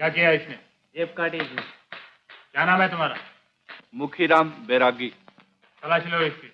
क्या किया इसने? जेब काटी थी। क्या नाम है तुम्हारा? मुखीराम बैरागी। तलाश लो इसकी।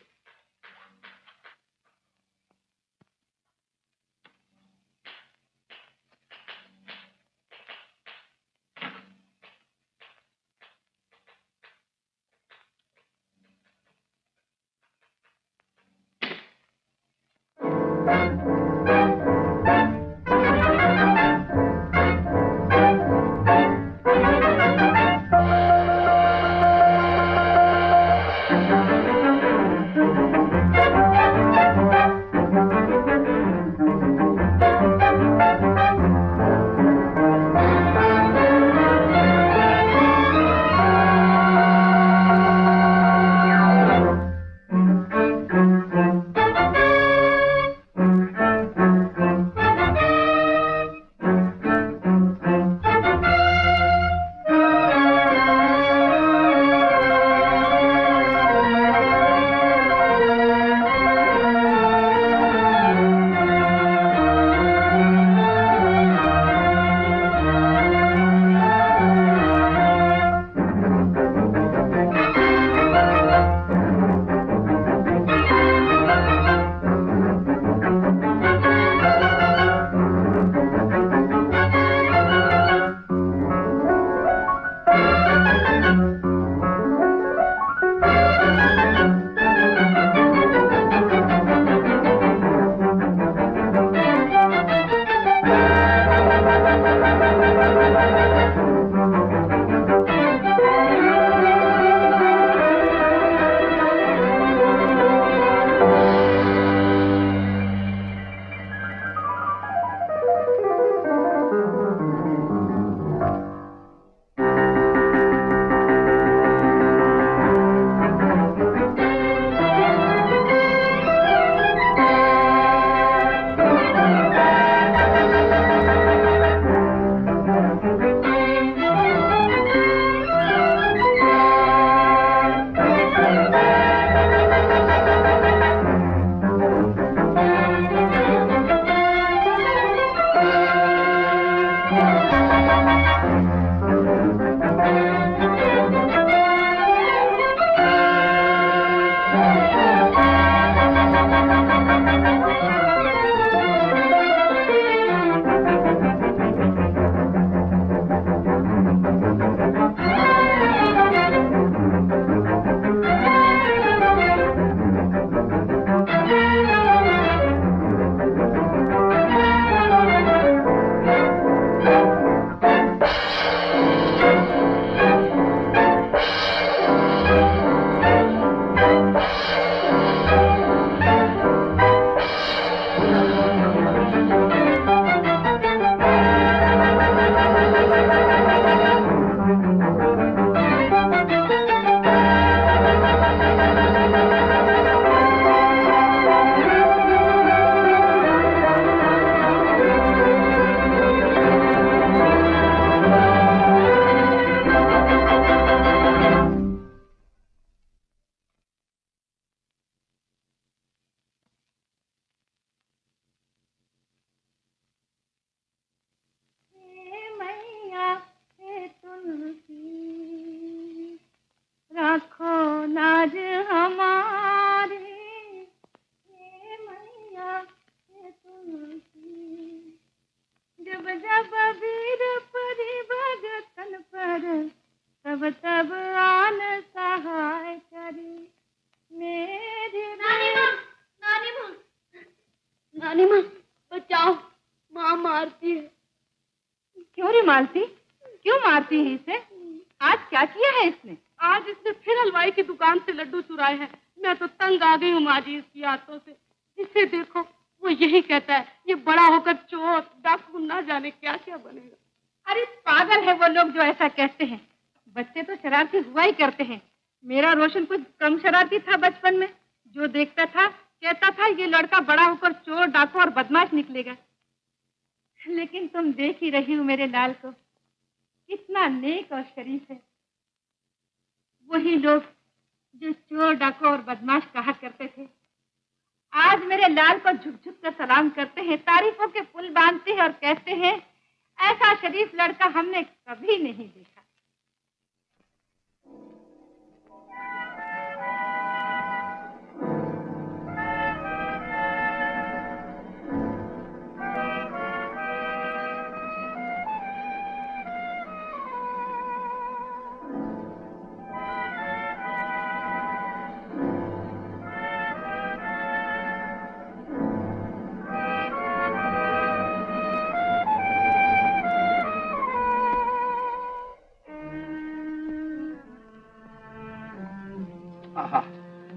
ऐसा शरीफ लड़का हमने कभी नहीं देखा।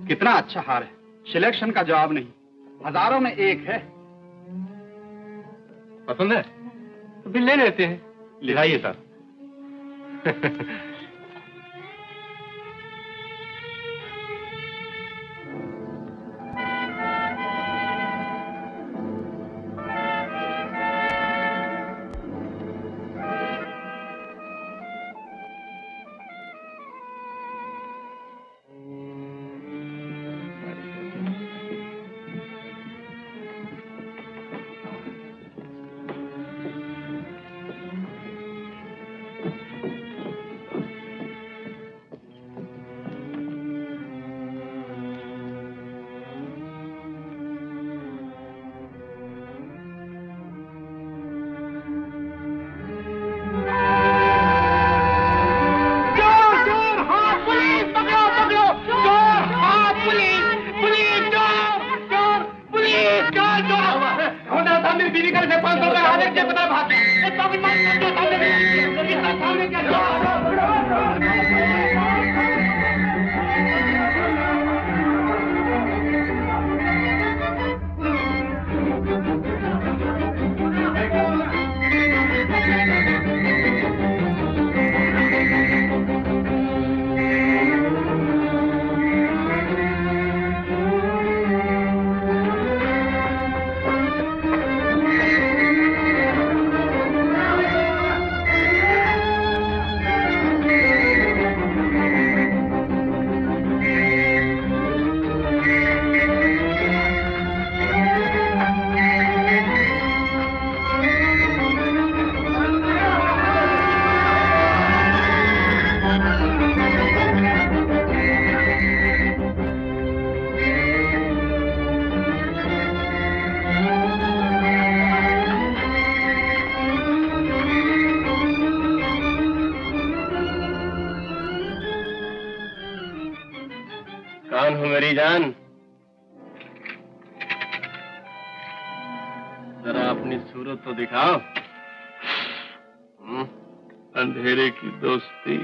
कितना अच्छा हार है। सिलेक्शन का जवाब नहीं, हजारों में एक है। पसंद है तो बिल ले लेते हैं। लिखाइए सर। कौन हो मेरी जान? जरा अपनी सूरत तो दिखाओ। अंधेरे की दोस्ती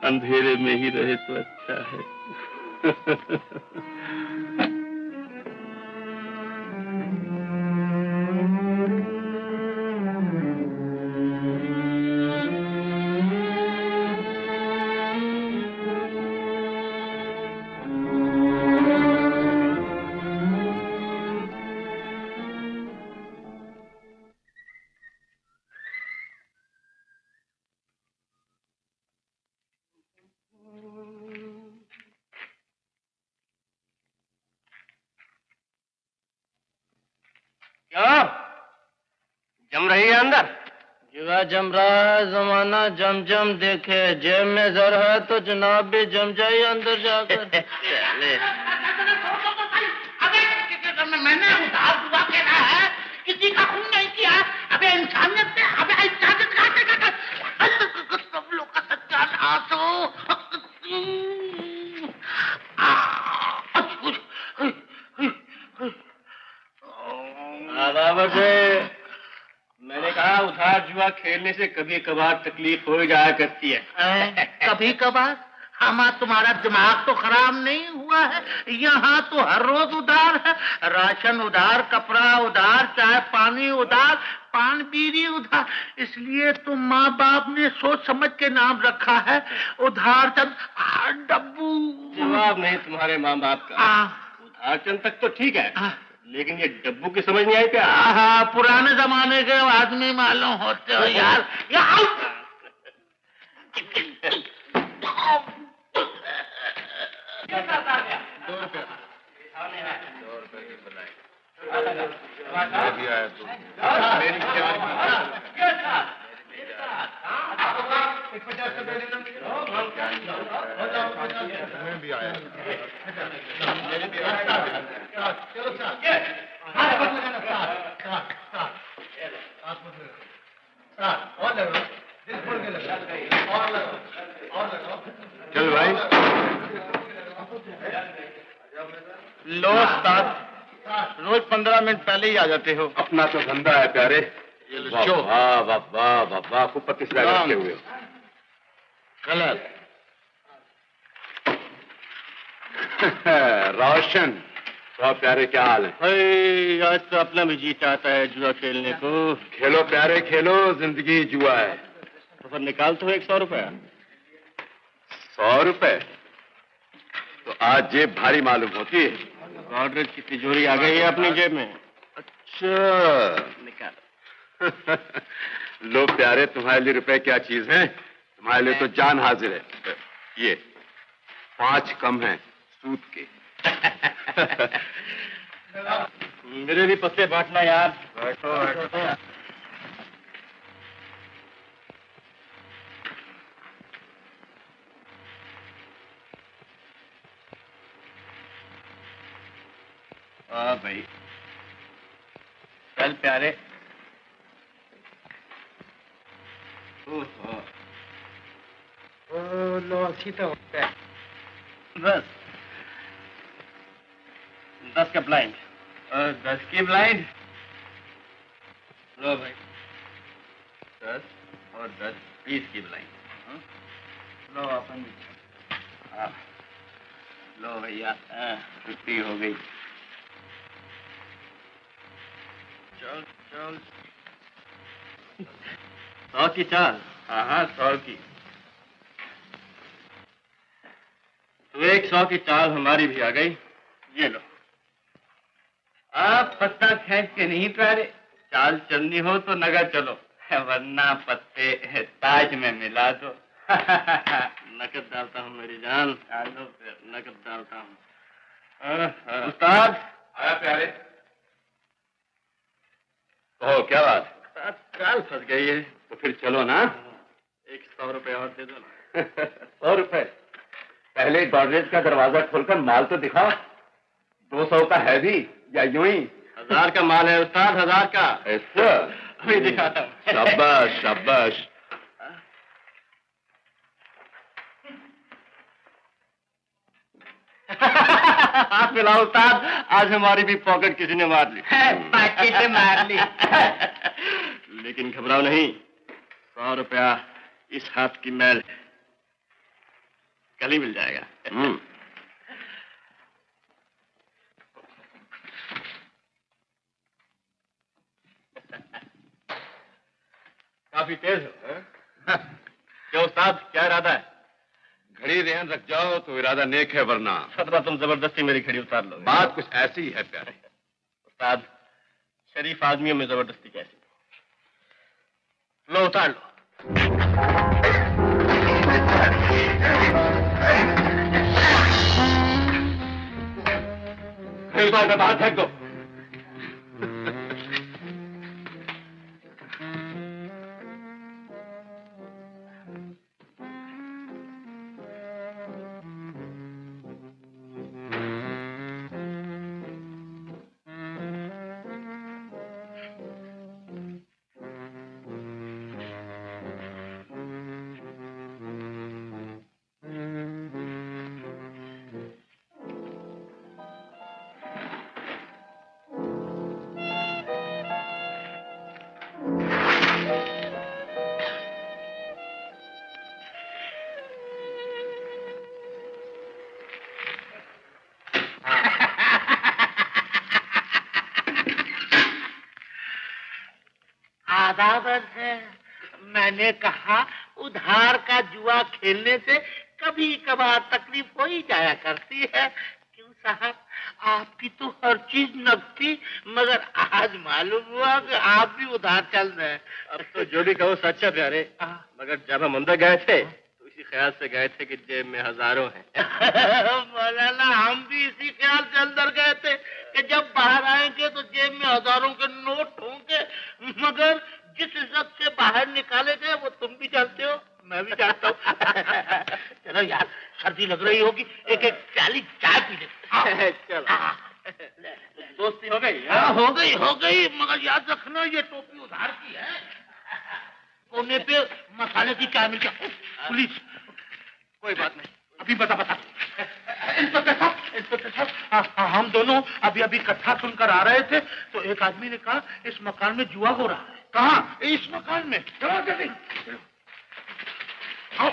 अंधेरे में ही रहे तो अच्छा है। क्यों जम रही है अंदर? जुआ जम रहा है, जमाना जम जम देखे। जेब में जर है तो जनाब भी जम जाए अंदर जाकर। चले। मैंने उधार दुआ कहना है, किसी का खून नहीं किया। अबे इंसानियत से, अबे इंसानियत का सब लोग का सत्यानाश हो। मैंने कहा उधार जुआ खेलने से कभी कभार तकलीफ हो जाया करती है। कभी कभार? हमारा तुम्हारा दिमाग तो खराब नहीं हुआ है? यहाँ तो हर रोज उधार है। राशन उधार, कपड़ा उधार, चाय पानी उधार, पान बीड़ी उधार। इसलिए तो माँ बाप ने सोच समझ के नाम रखा है उधार चंद डब्बू। जवाब नहीं तुम्हारे माँ बाप का। उधार चंद तक तो ठीक है, लेकिन ये डब्बू की समझ नहीं आई क्या? पुराने जमाने के आदमी मालूम होते हो यार। चल भाई। लो उस्ताद, रोज 15 मिनट पहले ही आ जाते हो। अपना तो धंधा है प्यारे। ये लो चो। वाह वाह वाह वाह वाह, खूब प्रतिष्ठा करते हुए। गलत। रोशन, तो प्यारे क्या हाल है? भाई आज तो अपना भी जी चाहता है जुआ खेलने को। खेलो प्यारे खेलो, जिंदगी जुआ है। तो फिर निकाल तो 100 रुपया। 100 रुपए? तो आज जेब भारी मालूम होती है। ऑर्डर की तिजोरी आ गई है अपनी जेब में। अच्छा, निकालो। लो प्यारे, तुम्हारे लिए रुपए क्या चीज है? तुम्हारे लिए तो जान हाजिर है। ये 5 कम है सूद के। मेरे भी पत्ते बांटना यार। बैठो बैठो। हाँ भाई, चल प्यारे। लो अच्छी तो होता है। बस 10 का ब्लाइंड। 10 की ब्लाइंड। लो भाई 10 और 10 20 की ब्लाइंड। लो अपन भी। हाँ लो भैया, छुट्टी हो गई। चल चल। 100 की चाल। हाँ हाँ 100 की। तो 100 की चाल हमारी भी आ गई। ये लो। आप पत्ता खींच के नहीं प्यारे, चाल चलनी हो तो नगद चलो, वरना पत्ते ताज में मिला दो। नकद डालता हूँ मेरी जान। डालो फिर, नकद डालता हूँ। उस्ताद आया प्यारे। ओह क्या बात? चाल फंस गई है। तो फिर चलो ना। 100 रुपए और दे दो ना। 100 रुपए? पहले गॉडरेज का दरवाजा खोलकर माल तो दिखाओ। 200 का है भी या यूं ही? 1000 का माल है उस्ताद, 1000 का। ऐसा? अभी दिखाता हूँ। शाबाश शाबाश। हाथ मिलाओ उस्ताद, आज हमारी भी पॉकेट किसी ने मार ली। बाकी से मार ली। लेकिन घबराओ नहीं, 100 रुपया इस हाथ की मैल कल ही मिल जाएगा। काफी तेज हो। क्या उस्ताद, क्या इरादा है? घड़ी रेहन रख जाओ तो इरादा नेक है, वरना खतरा तुम जबरदस्ती मेरी घड़ी उतार लो। बात कुछ ऐसी ही है प्यारे। उस्ताद, शरीफ आदमियों में जबरदस्ती कैसी? लो उतार लो। उतार कर बाहर फेंक दो। आदावत है। मैंने कहा उधार का जुआ खेलने से कभी कभार तकलीफ हो ही जाया करती है। क्यों साहब, आपकी तो हर चीज नकदी, मगर आज मालूम हुआ कि आप भी उधार चल रहे हैं। अब तो जो भी कहो सच है प्यारे, मगर जब हम अंदर गए थे तो इसी ख्याल से गए थे कि जेब में हजारों हैं। मौलाना, हम भी इसी ख्याल से अंदर गए थे कि जब बाहर आएंगे तो जेब में हजारों के नोट होंगे, मगर जिस इज्जत से बाहर बाहर निकाले गए वो तुम भी जानते हो, मैं भी जानता हूँ। चलो यार, सर्दी लग रही होगी, एक एक प्याली चाय पी ले। चलो दोस्ती हो गई? हाँ, हो गई, मगर याद रखना ये टोपी उधार की है। कोने पे मसाले की चाय मिल गया। पुलिस, कोई बात नहीं, अभी बता। इंस्पेक्टर साहब, हम दोनों अभी कथा सुनकर आ रहे थे तो एक आदमी ने कहा इस मकान में जुआ हो रहा है। कहाँ? इस मकान में। चलो जल्दी। आओ।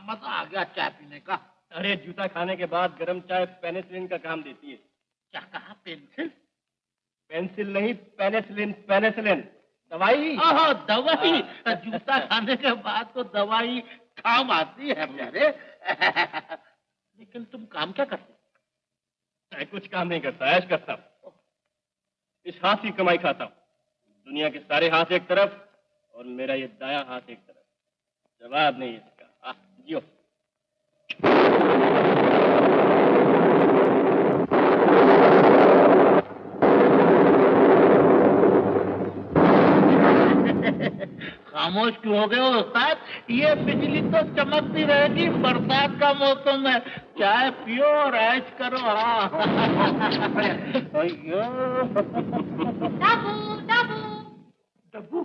मजा आ गया चाय पीने का। अरे जूता खाने के बाद गरम चाय पेनिसिलिन का काम देती है। क्या कहा? पेंसिल? पेंसिल नहीं, पेनिसिलिन दवाई। दवाई। जूता खाने के बाद तो दवाई काम आती है प्यारे। लेकिन तुम काम क्या करते? मैं कुछ काम नहीं करता, ऐश करता हूँ। इस हाथ की कमाई खाता हूँ। दुनिया के सारे हाथ एक तरफ और मेरा ये दाया हाथ एक तरफ। जवाब नहीं इसका। जियो। खामोश क्यों हो गए हो उस्ताद? ये बिजली तो चमकती रहेगी, बरसात का मौसम है। चाय पियो और ऐश करो। हाँ। डब्बू,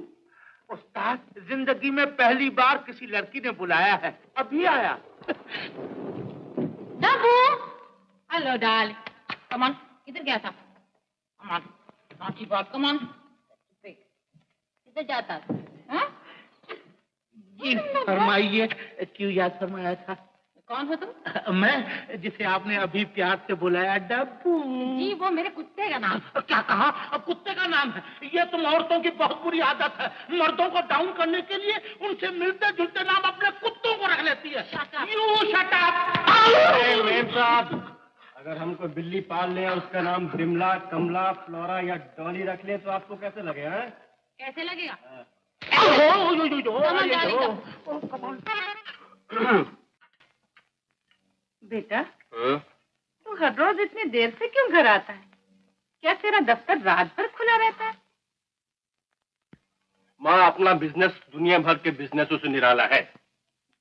उस्ताद जिंदगी में पहली बार किसी लड़की ने बुलाया है, अभी आया। डब्बू, हेलो डार्लिंग, कम ऑन, किधर गया था? Come on, naughty boy, come on, किधर जाता था? हाँ? जी फरमाइए, क्यों याद फरमाया था? कौन हो तुम? मैं, जिसे आपने अभी प्यार से बुलाया डब्बू। जी वो मेरे कुत्ते का नाम। क्या कहा? अब कुत्ते का नाम है? ये तुम औरतों की बहुत बुरी आदत है। मर्दों को डाउन करने के लिए उनसे मिलते जुलते नाम अपने कुत्तों को रख लेती है। You shut up. मेम साहब, अगर हमको बिल्ली पाल ले और उसका नाम बिमला, कमला, फ्लोरा या डॉली रख ले तो आपको कैसे लगे? हैं? कैसे लगेगा? बेटा, तू हर रोज इतनी देर से क्यों घर आता है? क्या तेरा दफ्तर रात भर खुला रहता है? माँ, अपना बिजनेस दुनिया भर के बिजनेसों से निराला है।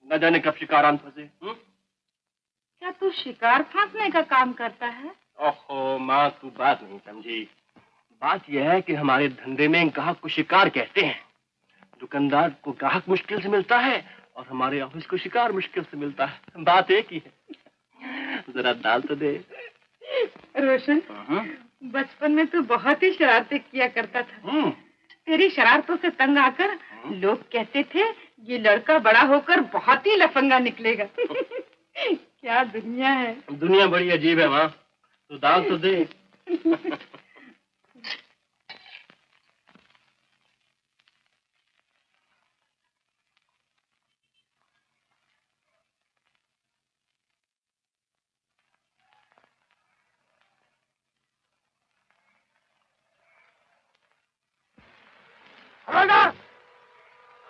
न जाने कब शिकार आन फंसे। क्या तू शिकार फांसने का काम करता है? ओहो माँ, तू बात नहीं समझी। बात यह है कि हमारे धंधे में ग्राहक को शिकार कहते हैं। दुकानदार को ग्राहक मुश्किल से मिलता है और हमारे ऑफिस को शिकार मुश्किल से मिलता है। बात एक ही है। जरा डाल तो दे। रोशन, बचपन में तू बहुत ही शरारतें किया करता था। तेरी शरारतों से तंग आकर लोग कहते थे ये लड़का बड़ा होकर बहुत ही लफंगा निकलेगा। क्या दुनिया है। दुनिया बड़ी अजीब है माँ, तो डाल तो दे।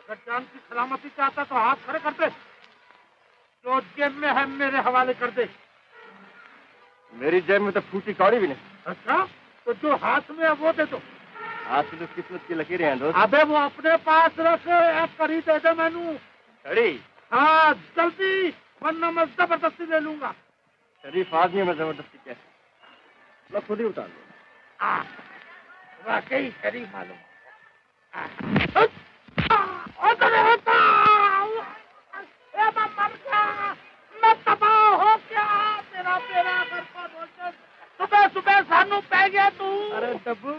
अगर जान की सलामती चाहता तो हाथ खड़े कर दे। जो जेब में है मेरे हवाले कर दे। मेरी जेब में तो फूटी कौड़ी भी नहीं। अच्छा, तो जो हाथ में है वो दे दो। हाथ में तो किस्मत की लकीरें हैं दोस्त। अबे वो अपने पास रख, एक कड़ी दे दे मैनू। कड़ी? हाँ जल्दी, वरना मैं जबरदस्ती ले लूंगा। शरीफ आदमी में जबरदस्ती क्या है? मैं खुद ही उतार लूंगा। वाकई शरीफ मालूम। मैं तबाह हो क्या? तेरा बर्बाद हो गया। सुबह सुबह सानू पै गया तू। अरे डब्बू,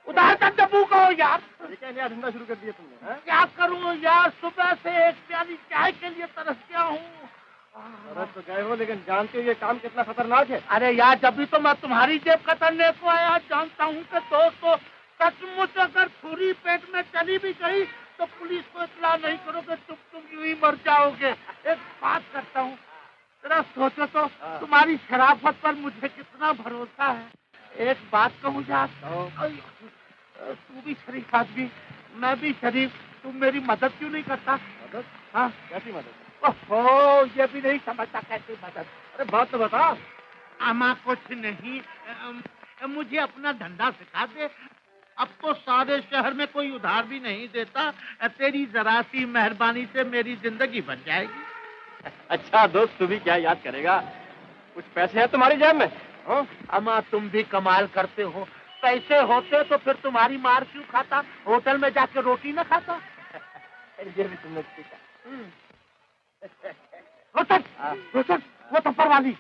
उधार का डब्बू को यार। लेकिन यार धंधा शुरू कर दिया तुमने। हैं? क्या करूं यार, सुबह से एक प्याली चाय के लिए तरस गया हूँ। तरस तो गए हो, लेकिन जानते हो ये काम कितना खतरनाक है? अरे यार, जब भी तो मैं तुम्हारी जेब कतरने को आया। जानता हूँ कि दोस्तों सचमुच अगर छुरी पेट में चली भी गई तो पुलिस को इत्तला नहीं करोगे, तुम यूं ही मर जाओगे। एक बात करता हूँ, जरा सोचो तो, तुम्हारी शराफत पर मुझे कितना भरोसा है। एक बात कहूँ यार, तू भी शरीफ आदमी, मैं भी शरीफ, तुम मेरी मदद क्यों नहीं करता? मदद? हाँ, कैसी मदद? ओहो, ये भी नहीं समझता कैसी मदद। अरे बात तो बता। आमा कुछ नहीं, मुझे अपना धंधा सिखा दे। अब तो सारे शहर में कोई उधार भी नहीं देता। तेरी जरा सी मेहरबानी से मेरी जिंदगी बन जाएगी। अच्छा दोस्त, तू भी क्या याद करेगा? कुछ पैसे हैं तुम्हारी जेब में? अम्मा तुम भी कमाल करते हो। पैसे होते तो फिर तुम्हारी मार क्यों खाता? होटल में जाके रोटी न खाता? ये भी तुमने सीखा। रोशन, रोशन, वो टप्पर वाली।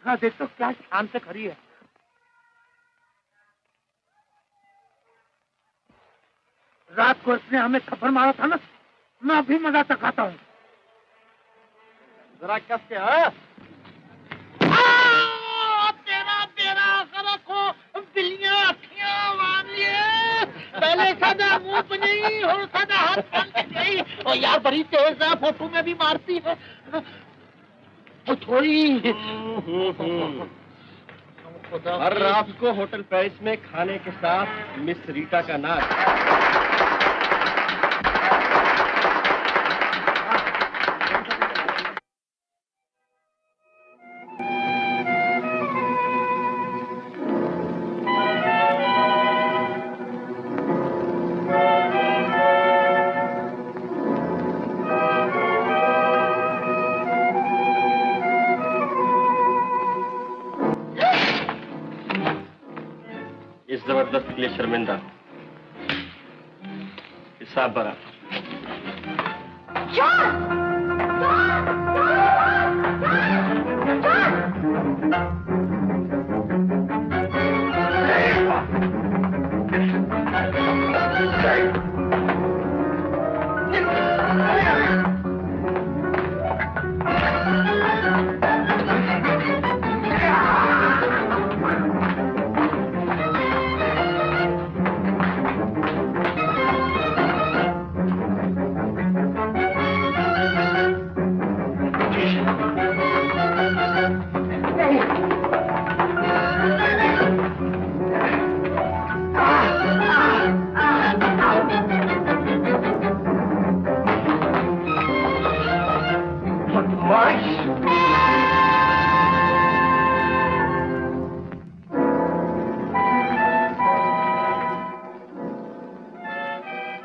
हाँ देख तो क्या शान से खड़ी है। रात को इसने हमें थप्पड़ मारा था ना, मैं अभी मजा चखाता हूँ। जरा कस के। हाँ तेरा बेरा रखो, बिल्लियां अखियां मार लिए। पहले सदा मुंह पे नहीं और सदा हाथ पान पे नहीं। और यार बड़ी तेज है, फोटो में भी मारती है। वो थोड़ी हर रात को होटल पेरिस में खाने के साथ मिस रीटा का नाच। इस जबरदस्त के लिए शर्मिंदा हूं। हिसाब बराबर।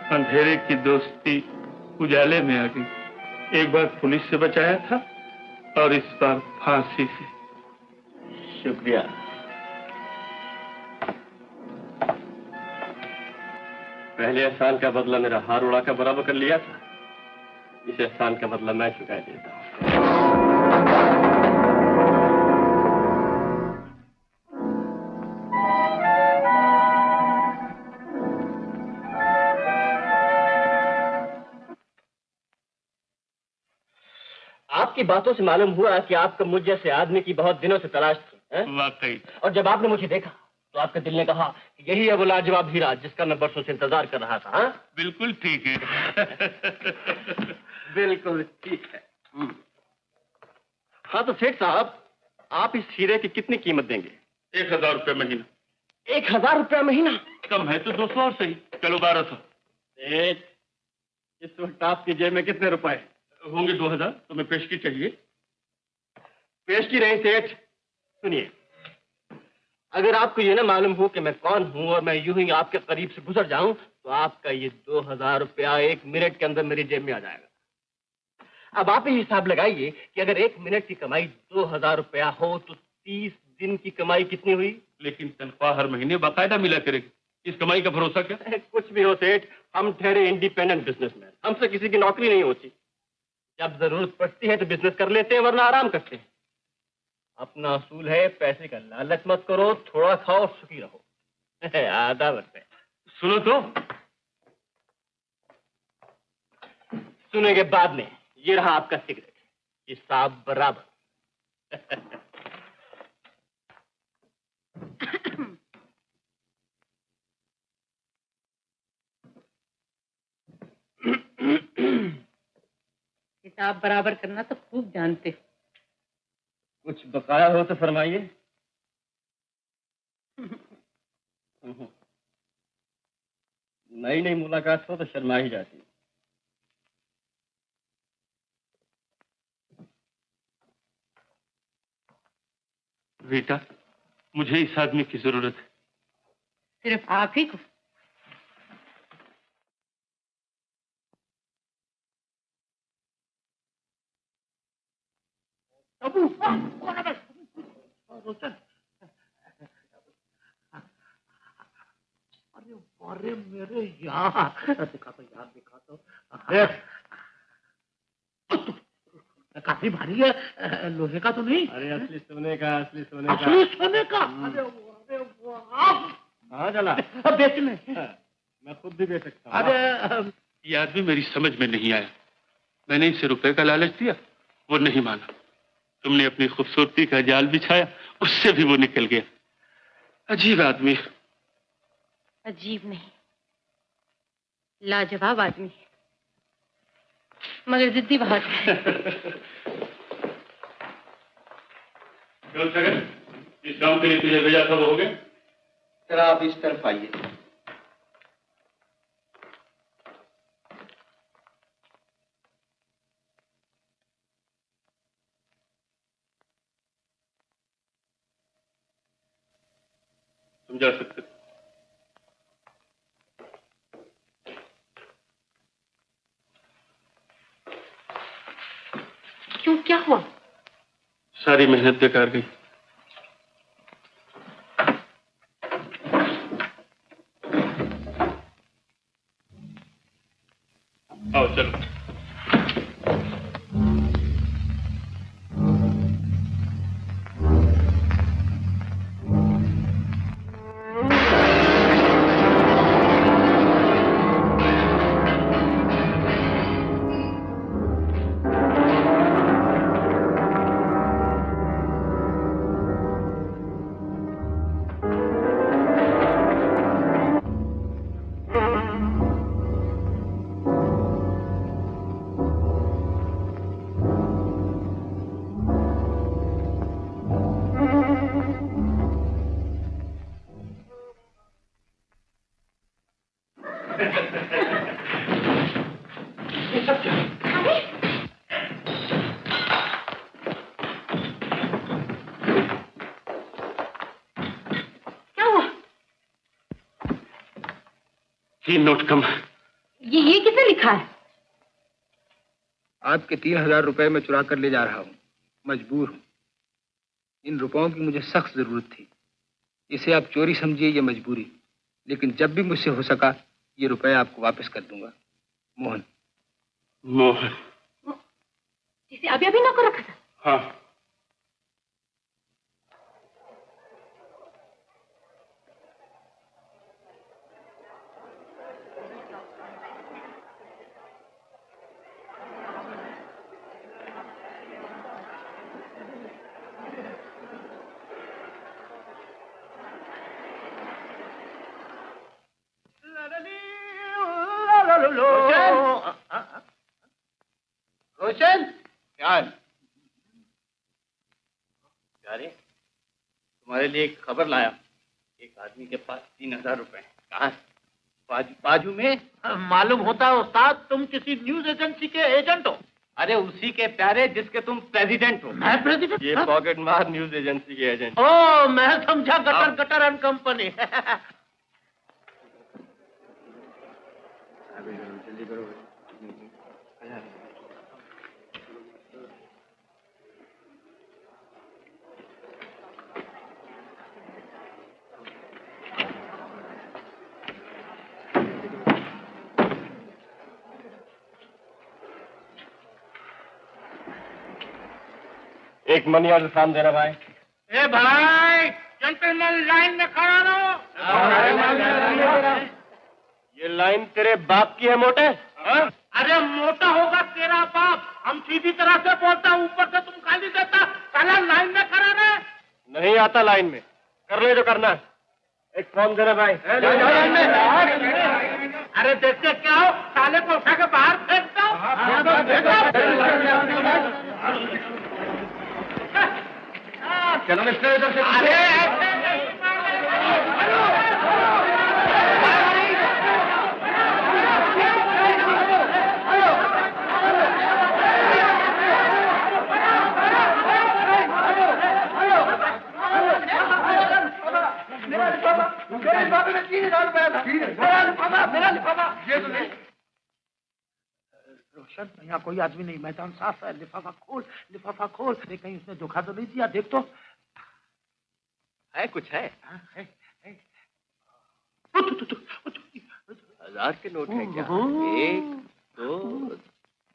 अंधेरे की दोस्ती उजाले में आ गई। एक बार पुलिस से बचाया था और इस बार फांसी से। शुक्रिया। पहले एहसान का बदला मेरा हार उड़ा का बराबर कर लिया था। इस एहसान का बदला मैं चुका देता हूँ। आपकी बातों से मालूम हुआ कि आपको मुझ जैसे आदमी की बहुत दिनों से तलाश थी। वाकई। और जब आपने मुझे देखा तो आपके दिल ने कहा कि यही है वो लाजवाब हीरा जिसका मैं बरसों से इंतजार कर रहा था। हाँ बिल्कुल ठीक है। बिल्कुल ठीक है। हाँ तो सेठ साहब, आप इस हीरे की कितनी कीमत देंगे? 1000 रुपये महीना। 1000 रुपया महीना? कम है तो 200 और सही। चलो 1200। सेठ, इस वक्त आपकी जेब में कितने रुपए होंगे? 2000। तुम्हें पेशगी चाहिए? पेशगी नहीं सेठ, सुनिए, अगर आपको ये ना मालूम हो कि मैं कौन हूं और मैं यूं ही आपके करीब से गुजर जाऊं तो आपका ये 2000 रुपया 1 मिनट के अंदर मेरी जेब में आ जाएगा। अब आप ही हिसाब लगाइए कि अगर 1 मिनट की कमाई 2000 रुपया हो तो 30 दिन की कमाई कितनी हुई? लेकिन तनख्वाह हर महीने बाकायदा मिला करेगी। इस कमाई का भरोसा क्या? कुछ भी हो सेठ, हम ठहरे इंडिपेंडेंट बिजनेसमैन, हमसे किसी की नौकरी नहीं होती। जब जरूरत पड़ती है तो बिजनेस कर लेते हैं, वरना आराम करते हैं। अपना असूल है, पैसे का लालच मत करो, थोड़ा खाओ और सुखी रहो। आधा रुपये। सुनो तो। सुने के बाद में ये रहा आपका सिगरेट। हिसाब बराबर। हिसाब बराबर करना तो खूब जानते हो। कुछ बकाया हो तो फरमाइए। नई नई मुलाकात हो तो शर्मा ही जाती। रीटा, मुझे इस आदमी की जरूरत है। सिर्फ आप ही को? अरे मेरे यार, दिखा तो यार, दिखा तो। काफी भारी है, लोहे का तो नहीं? अरे असली सोने का, असली सोने का। असली सोने का? अरे कहाँ चला? बेचने। मैं खुद भी बेच सकता हूँ। अरे ये आदमी मेरी समझ में नहीं आया। मैंने इसे रुपए का लालच दिया, वो नहीं माना। तुमने अपनी खूबसूरती का जाल बिछाया, उससे भी वो निकल गया। अजीब आदमी। अजीब नहीं, लाजवाब आदमी, मगर जिद्दी बहुत है। इस काम के लिए तुझे भेजा था, वो हो गया? जरा आप इस तरफ आइए। तुम जा सकते हो। क्यों, क्या हुआ? सारी मेहनत बेकार गई। आओ चलो। तीन नोट कम। ये किसने लिखा है? आपके 3000 रुपए मैं चुरा कर ले जा रहा हूँ। मजबूर हूँ। इन रुपयों की मुझे सख्त जरूरत थी। इसे आप चोरी समझिए या मजबूरी, लेकिन जब भी मुझसे हो सका ये रुपए आपको वापस कर दूंगा। मोहन। मोहन जिसे अभी अभी नौकर रखा था? हाँ। रोशन, क्या है? प्यारे, तुम्हारे लिए एक खबर लाया। एक आदमी के पास 3000 रुपए हैं। कहाँ है? बाजू में। मालूम होता है उस्ताद तुम किसी न्यूज एजेंसी के एजेंट हो। अरे उसी के प्यारे जिसके तुम प्रेसिडेंट हो। मैं प्रेसिडेंट? ये पॉकेट मार न्यूज एजेंसी के एजेंट। ओ, मैं समझा गटर गटर एंड कंपनी। जल्दी करो। एक मनी ऑर्डर फॉर्म देना भाई। ए भाई, जेंटलमैन लाइन में खड़ा रहो। ये लाइन तेरे बाप की है मोटे? अरे मोटा होगा तेरा बाप, हम सीधी तरह से बोलता, ऊपर से तुम गाली देता। साला लाइन में खड़ा रहे। नहीं आता लाइन में, कर ले जो करना है। एक फॉर्म देना भाई। अरे देखते क्या हो, साले को उठा के बाहर फेंक दो। चलो मिस्टर इधर से। अरे ऐसे नहीं लिफाफे में 3000 रुपया था। मेरा लिफाफा ये तो नहीं। रोशन, यहाँ कोई आदमी नहीं, मैदान साफ है। लिफाफा खोल, लिफाफा खोल। देख कहीं उसने धोखा तो नहीं दिया, देख तो। है कुछ है? है। 1000 के नोट है क्या? 1 2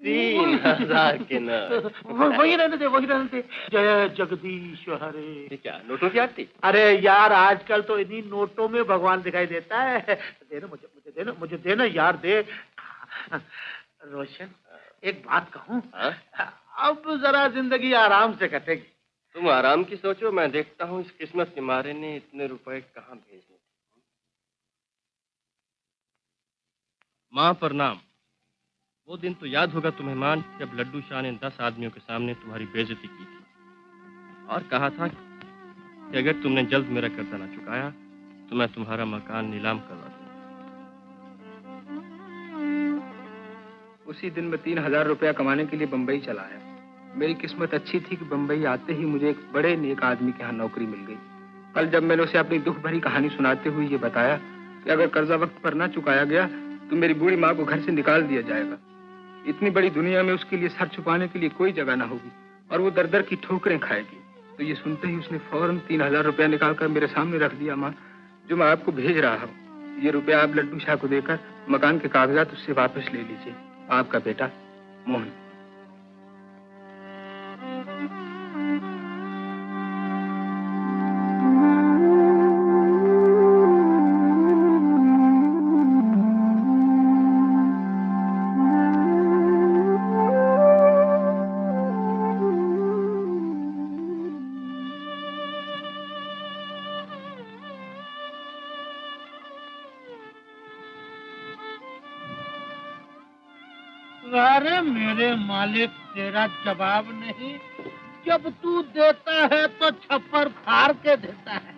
3,000 के नोट। वही रहने दे, वही रहने दे। जय जगदीश हरे। ये क्या नोटों की आरती? अरे यार, आजकल तो इन्हीं नोटों में भगवान दिखाई देता है। देना मुझे देना यार, दे। रोशन, एक बात कहूँ? अब जरा जिंदगी आराम से कटेगी। तुम आराम की सोचो, मैं देखता हूँ इस किस्मत के मारे ने इतने रुपए कहाँ भेजने। माँ प्रणाम। वो दिन तो याद होगा तुम्हें मान, जब लड्डू शाह ने 10 आदमियों के सामने तुम्हारी बेइज्जती की थी और कहा था कि अगर तुमने जल्द मेरा कर्जा न चुकाया तो मैं तुम्हारा मकान नीलाम करवा दूंगा। उसी दिन मैं 3000 रुपया कमाने के लिए बंबई चला आया। मेरी किस्मत अच्छी थी कि बंबई आते ही मुझे एक बड़े नेक आदमी के यहाँ नौकरी मिल गई। कल जब मैंने उसे अपनी दुख भरी कहानी सुनाते हुए ये बताया कि अगर कर्जा वक्त पर ना चुकाया गया तो मेरी बूढ़ी माँ को घर से निकाल दिया जाएगा। इतनी बड़ी दुनिया में उसके लिए सर छुपाने के लिए कोई जगह ना होगी और वो दर दर की ठोकरें खाएगी। तो ये सुनते ही उसने फौरन 3000 रुपया निकालकर मेरे सामने रख दिया। माँ, जो मैं आपको भेज रहा हूँ, ये रुपया आप लड्डू शाह को देकर मकान के कागजात उससे वापस ले लीजिए। आपका बेटा मोहन। अरे मेरे मालिक, तेरा जवाब नहीं। जब तू देता है तो छप्पर फाड़ के देता है।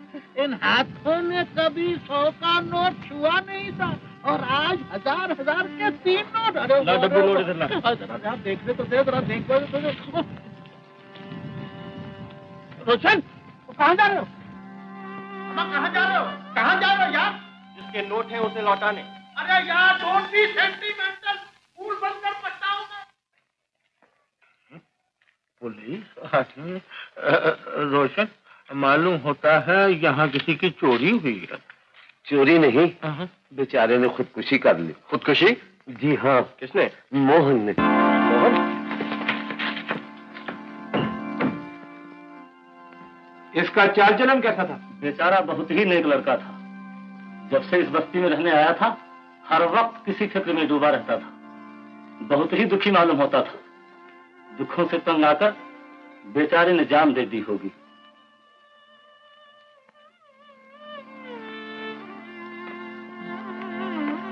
इन हाथों ने कभी 100 का नोट छुआ नहीं था और आज 1000 के 3 नोट। अरे जरा देखने तो दे, जरा देख। रोशन, कहाँ जा रहे हो? कहाँ जा रहे हो? कहाँ जा रहे हो यार? जिसके नोट है उसे लौटाने। अरे यार, डोंट बी सेंटिमेंटल। स्कूल बंद कर पछताओगे। पुलिस? रोशन, मालूम होता है यहाँ किसी की चोरी हुई है। चोरी नहीं, बेचारे ने खुदकुशी कर ली। खुदकुशी? जी हाँ। किसने? मोहन ने। मोहन? इसका चाल चलन कैसा था? बेचारा बहुत ही नेक लड़का था। जब से इस बस्ती में रहने आया था, हर वक्त किसी फिक्र में डूबा रहता था। बहुत ही दुखी मालूम होता था। दुखों से तंग आकर बेचारे ने जान दे दी होगी।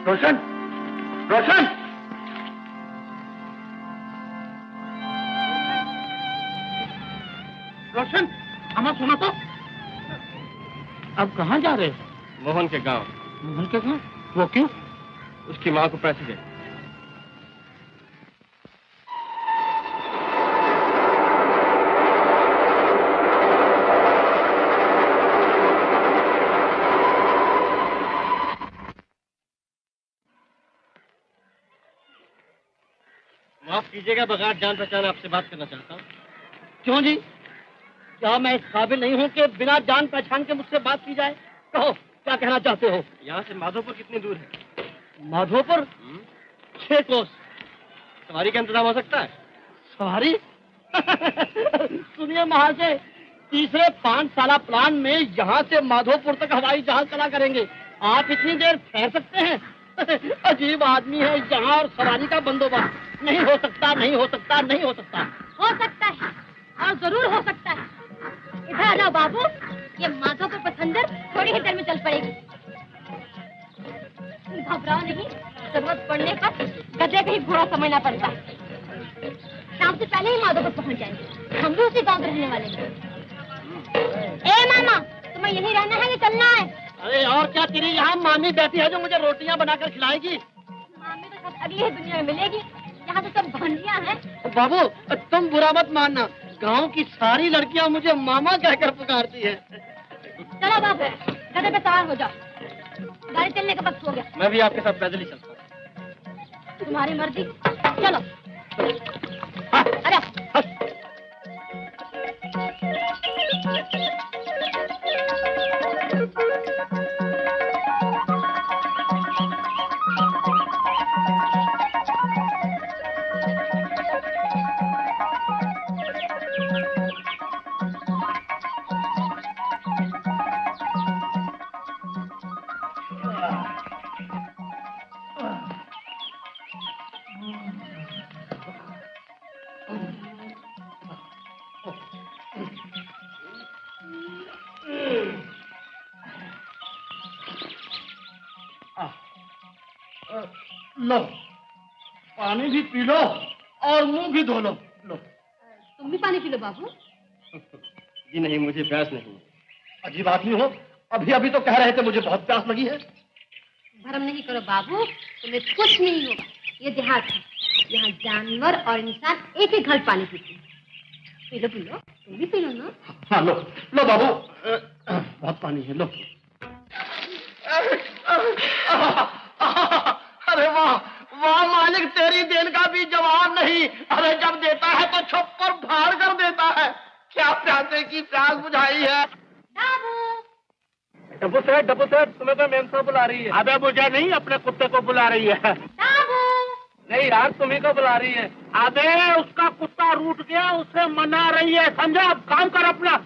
रोशन, रोशन, रोशन, हमारा सुना तो। अब कहाँ जा रहे हैं? मोहन के गांव। मोहन के गाँव? वो क्यों? उसकी माँ को पैसे दे। माफ कीजिएगा, बगैर जान पहचान आपसे बात करना चाहता हूँ। क्यों जी? क्या मैं इस काबिल नहीं हूँ कि बिना जान पहचान के मुझसे बात की जाए? कहो, क्या कहना चाहते हो? यहाँ से माधोपुर कितनी दूर है? माधोपुर 6 कोस। सवारी का इंतजाम हो सकता है? सवारी? सुनिए महाशय, तीसरे 5 साला प्लान में यहाँ से माधोपुर तक हवाई जहाज चला करेंगे। आप इतनी देर ठहर सकते हैं? अजीब आदमी है यहाँ, और सवारी का बंदोबस्त नहीं हो सकता, नहीं हो सकता, नहीं हो सकता। हो सकता है और जरूर हो सकता है। इधर आ जाओ बाबू, ये माधोपुर पैसेंजर थोड़ी ही देर में चल पड़ेगी। घबराओ नहीं, जरूरत पड़ने पर गधे का ही घोड़ा समझना पड़ता है। शाम से पहले ही माधोपुर पहुंच जाएंगे। हम भी उसी गांव में रहने वाले हैं। ए मामा, तुम्हें यहीं रहना है कि चलना है? अरे और क्या, तेरी यहाँ मामी बैठी है जो मुझे रोटियां बनाकर खिलाएगी। मामी तो सब अगली ही दुनिया में मिलेगी, यहाँ तो सब भांजियां हैं। बाबू, तुम बुरा मत मानना, गांव की सारी लड़कियां मुझे मामा कहकर पुकारती है। चलो बाबू, गधे पे सवार हो जाओ। गाड़ी चलने का वक्त हो गया। मैं भी आपके साथ पैदल ही चलता हूँ। तुम्हारी मर्जी, चलो। अरे लो, पानी भी पी लो और मुंह भी धो लो। लो। तुम भी पानी पी लो बाबू। जी नहीं, मुझे प्यास नहीं। अजीब आदमी हो, अभी अभी तो कह रहे थे मुझे बहुत प्यास लगी है। भरम नहीं करो बाबू, तुम्हें कुछ नहीं होगा। ये देहात है, यहाँ जानवर और इंसान एक एक घट पानी पीते हैं। पी लो, तुम भी पी लो ना। हाँ लो, लो बाबू, बहुत पानी है, लो। अरे वाह वाह मालिक, तेरी देन का भी जवाब नहीं। अरे जब देता है तो छप्पर फाड़ कर देता है। क्या प्यासे की प्यास बुझाई है। डब्बू सेठ, तुम्हें तो मेम साहब बुला रही है। अबे मुझे नहीं, अपने कुत्ते को बुला रही है। नहीं यार, तुम्ही को बुला रही है। अबे उसका कुत्ता रूठ गया, उसे मना रही है, समझा? अब काम कर अपना।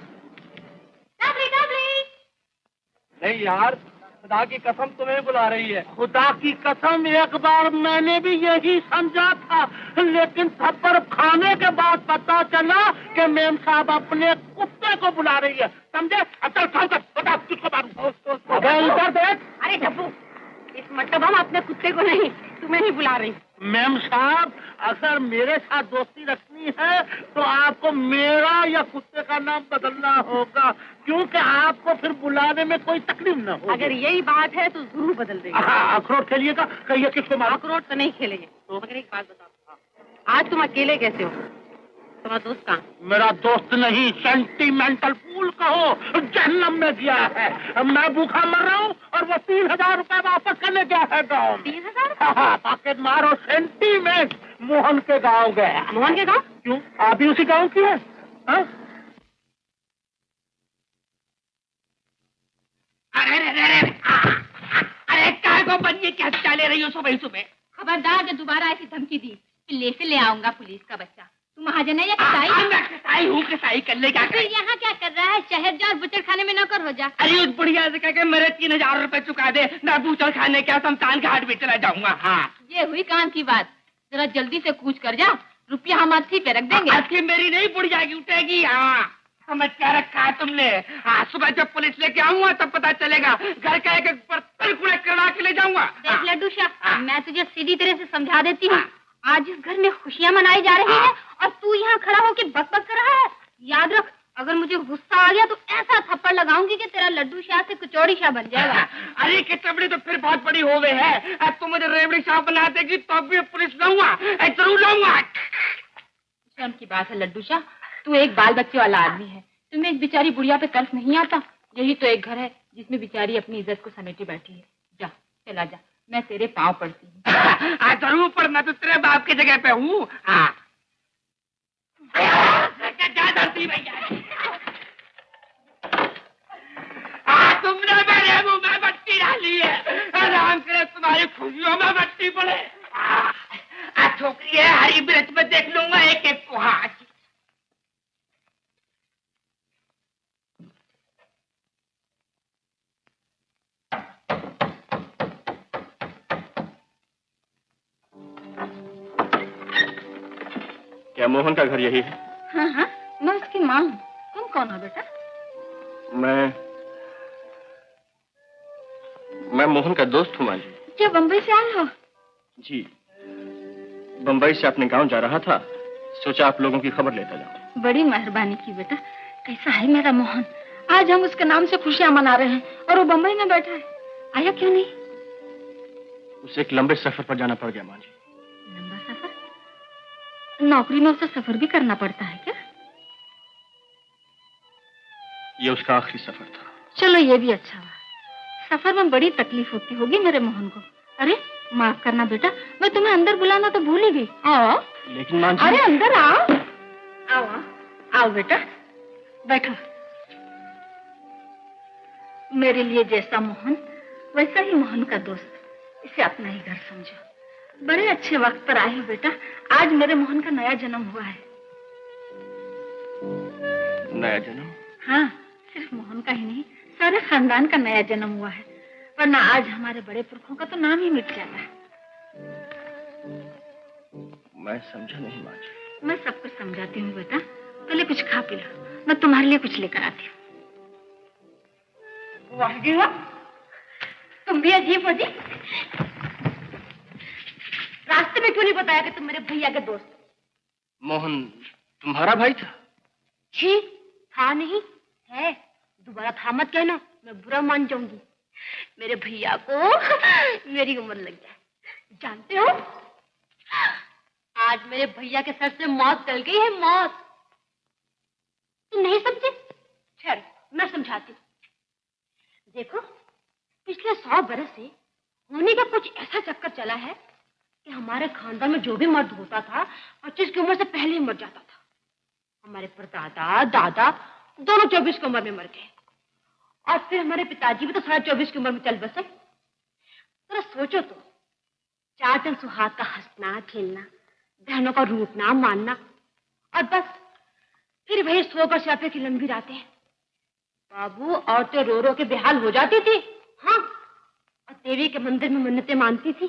नहीं यार, खुदा की कसम तुम्हें बुला रही है। खुदा की कसम, एक बार मैंने भी यही समझा था, लेकिन थप्पड़ खाने के बाद पता चला कि मेम साहब अपने कुत्ते को बुला रही है, समझे? अब चल काम कर, बता किसको मारूं? अबे इधर देख। अरे डब्बू, इस मतलब हम अपने कुत्ते को नहीं, तुम्हें ही बुला रही। मेम साहब, अगर मेरे साथ दोस्ती रखनी है तो आपको मेरा या कुत्ते का नाम बदलना होगा, क्योंकि आपको फिर बुलाने में कोई तकलीफ न हो। अगर यही बात है तो जरूर बदल देंगे। हाँ, अखरोट खेलिएगा, कहिए किसको मारो? अखरोट तो नहीं खेलेंगे। तो मगर एक बात बताओ, आज तुम अकेले कैसे हो? तुम्हारा दोस्त कहाँ? मेरा दोस्त नहीं, सेंटीमेंटल फूल कहो, जहन्नम में गया है। मैं भूखा मर रहा हूँ और वो 3000 रुपए वापस करने गया है गाँव। 30,000? पॉकेट मारो, सेंटीमेंट। मोहन के गाँव गया। मोहन के गाँव? क्यों, आप भी उसी गाँव की है? हाँ? अरे काय को बनिए, क्या चाले रही हो सुबह सुबह? खबरदार, जो दोबारा ऐसी धमकी दी ले से ले आऊंगा पुलिस का बच्चा। तुम महाजन है या कसाई? मैं कसाई हूँ, कसाई कर ले। क्या यहाँ क्या कर रहा है? शहर जा और बुचड़ खाने में नौकर हो जा। अरे उस बुढ़िया से कह के मेरे 3000 रुपए चुका दे, मैं बुचड़ खाने क्या शमशान घाट भी चला जाऊंगा। हाँ, ये हुई काम की बात। जरा जल्दी से कूच कर जा, रुपया हम अर्थी पे रख देंगे। अर्थी मेरी नहीं, बुढ़िया की उठेगी। हाँ, समझ क्या रखा है तुमने? हाँ, सुबह जब पुलिस लेके आऊंगा तब पता चलेगा। घर का एक बर्तन कूड़ा करवा के ले जाऊंगा। देख लड्डू शाह, मैं तुझे सीधी तरह से समझा देती हूँ। आज इस घर में खुशियाँ मनाई जा रही है और तू यहाँ खड़ा होकर बक कर रहा है। याद रख, अगर मुझे गुस्सा आ गया तो ऐसा थप्पड़ लगाऊंगी कि तेरा लड्डू शाह से कचौड़ी शाह बन जाएगा। अरे कचौड़ी तो फिर बहुत बड़ी हो गई है। अब तू मुझे रेवड़ी शाह बना देगी तो भी पुलिस लाऊंगा, जरूर लाऊंगा। शर्म की बात है लड्डू शाह, तू एक बाल बच्चे वाला आदमी है, तुम्हें एक बेचारी बुढ़िया पे कर्ज नहीं आता। यही तो एक घर है जिसमें बेचारी अपनी इज्जत को समेटे बैठी है। जा, चला जा, मैं तेरे पाँव पड़ती हूँ। जरूर, पर मैं तो तेरे बाप की जगह पे हूँ। तुमने मेरे मुंह में मट्टी डाली है, आराम करे तुम्हारी खुशियों में मट्टी पड़े। छोकरी है, हरी ब्रज में देख लूंगा एक एक को। हाँ, क्या मोहन का घर यही है? हाँ हाँ, मैं उसकी माँ हूँ। तुम कौन हो बेटा? मैं मोहन का दोस्त हूँ माँ जी। क्या बम्बई से आए हो? जी, बम्बई से अपने गांव जा रहा था, सोचा आप लोगों की खबर लेता जाऊं। बड़ी मेहरबानी की बेटा। कैसा है मेरा मोहन? आज हम उसके नाम से खुशियाँ मना रहे हैं और वो बम्बई में बैठा है। आया क्यों नहीं? उसे एक लंबे सफर पर जाना पड़ गया माँ जी। लंबा सफर? नौकरी में उसे सफर भी करना पड़ता है क्या? ये उसका आखिरी सफर था। चलो, ये भी अच्छा हुआ। सफर में बड़ी तकलीफ होती होगी मेरे मोहन को। अरे माफ करना बेटा, मैं तुम्हें अंदर बुलाना तो भूल ही गई। आओ। लेकिन माँ जी। अरे अंदर आओ। आओ आओ बेटा, बैठो। मेरे लिए जैसा मोहन वैसा ही मोहन का दोस्त, इसे अपना ही घर समझो। बड़े अच्छे वक्त पर आए हो बेटा, आज मेरे मोहन का नया जन्म हुआ है। नया जन्म? हाँ, सिर्फ मोहन का ही नहीं, सारे खानदान का नया जन्म हुआ है, वरना आज हमारे बड़े पुरखों का तो नाम ही मिट जाता है। मैं समझा नहीं माँ जी। मैं सब कुछ समझाती हूँ बेटा, पहले कुछ खा पी लो, मैं तुम्हारे लिए कुछ लेकर आती हूँ। वाह जी वाह, तुम भी अजीब हो जी। रास्ते में क्यों नहीं बताया कि तुम मेरे भैया के दोस्त? मोहन तुम्हारा भाई था? जी था नहीं है, दोबारा था मत कहना, मैं बुरा मान जाऊंगी। मेरे भैया को मेरी उम्र लग जाए, जानते हो आज मेरे भैया के सर से मौत टल गई है, मौत। तुम नहीं समझे? खैर मैं समझाती हूँ। देखो पिछले 100 बरस से होने का कुछ ऐसा चक्कर चला है कि हमारे खानदान में जो भी मर्द होता था 25 की उम्र से पहले ही मर जाता था। हमारे परदादा दादा दोनों 24 की उम्र में मर गए, और फिर हमारे पिताजी भी तो 24.5 की उम्र में चल बसे। जरा सोचो तो, 4 दिन सुहाग का हंसना खेलना, बहनों का रूठना मानना, और बस फिर वही सोकर स्यापे की लंबी रातें। बाबू औरतें रो रो के बेहाल हो जाती थी, हाँ, और देवी के मंदिर में मन्नतें मानती थी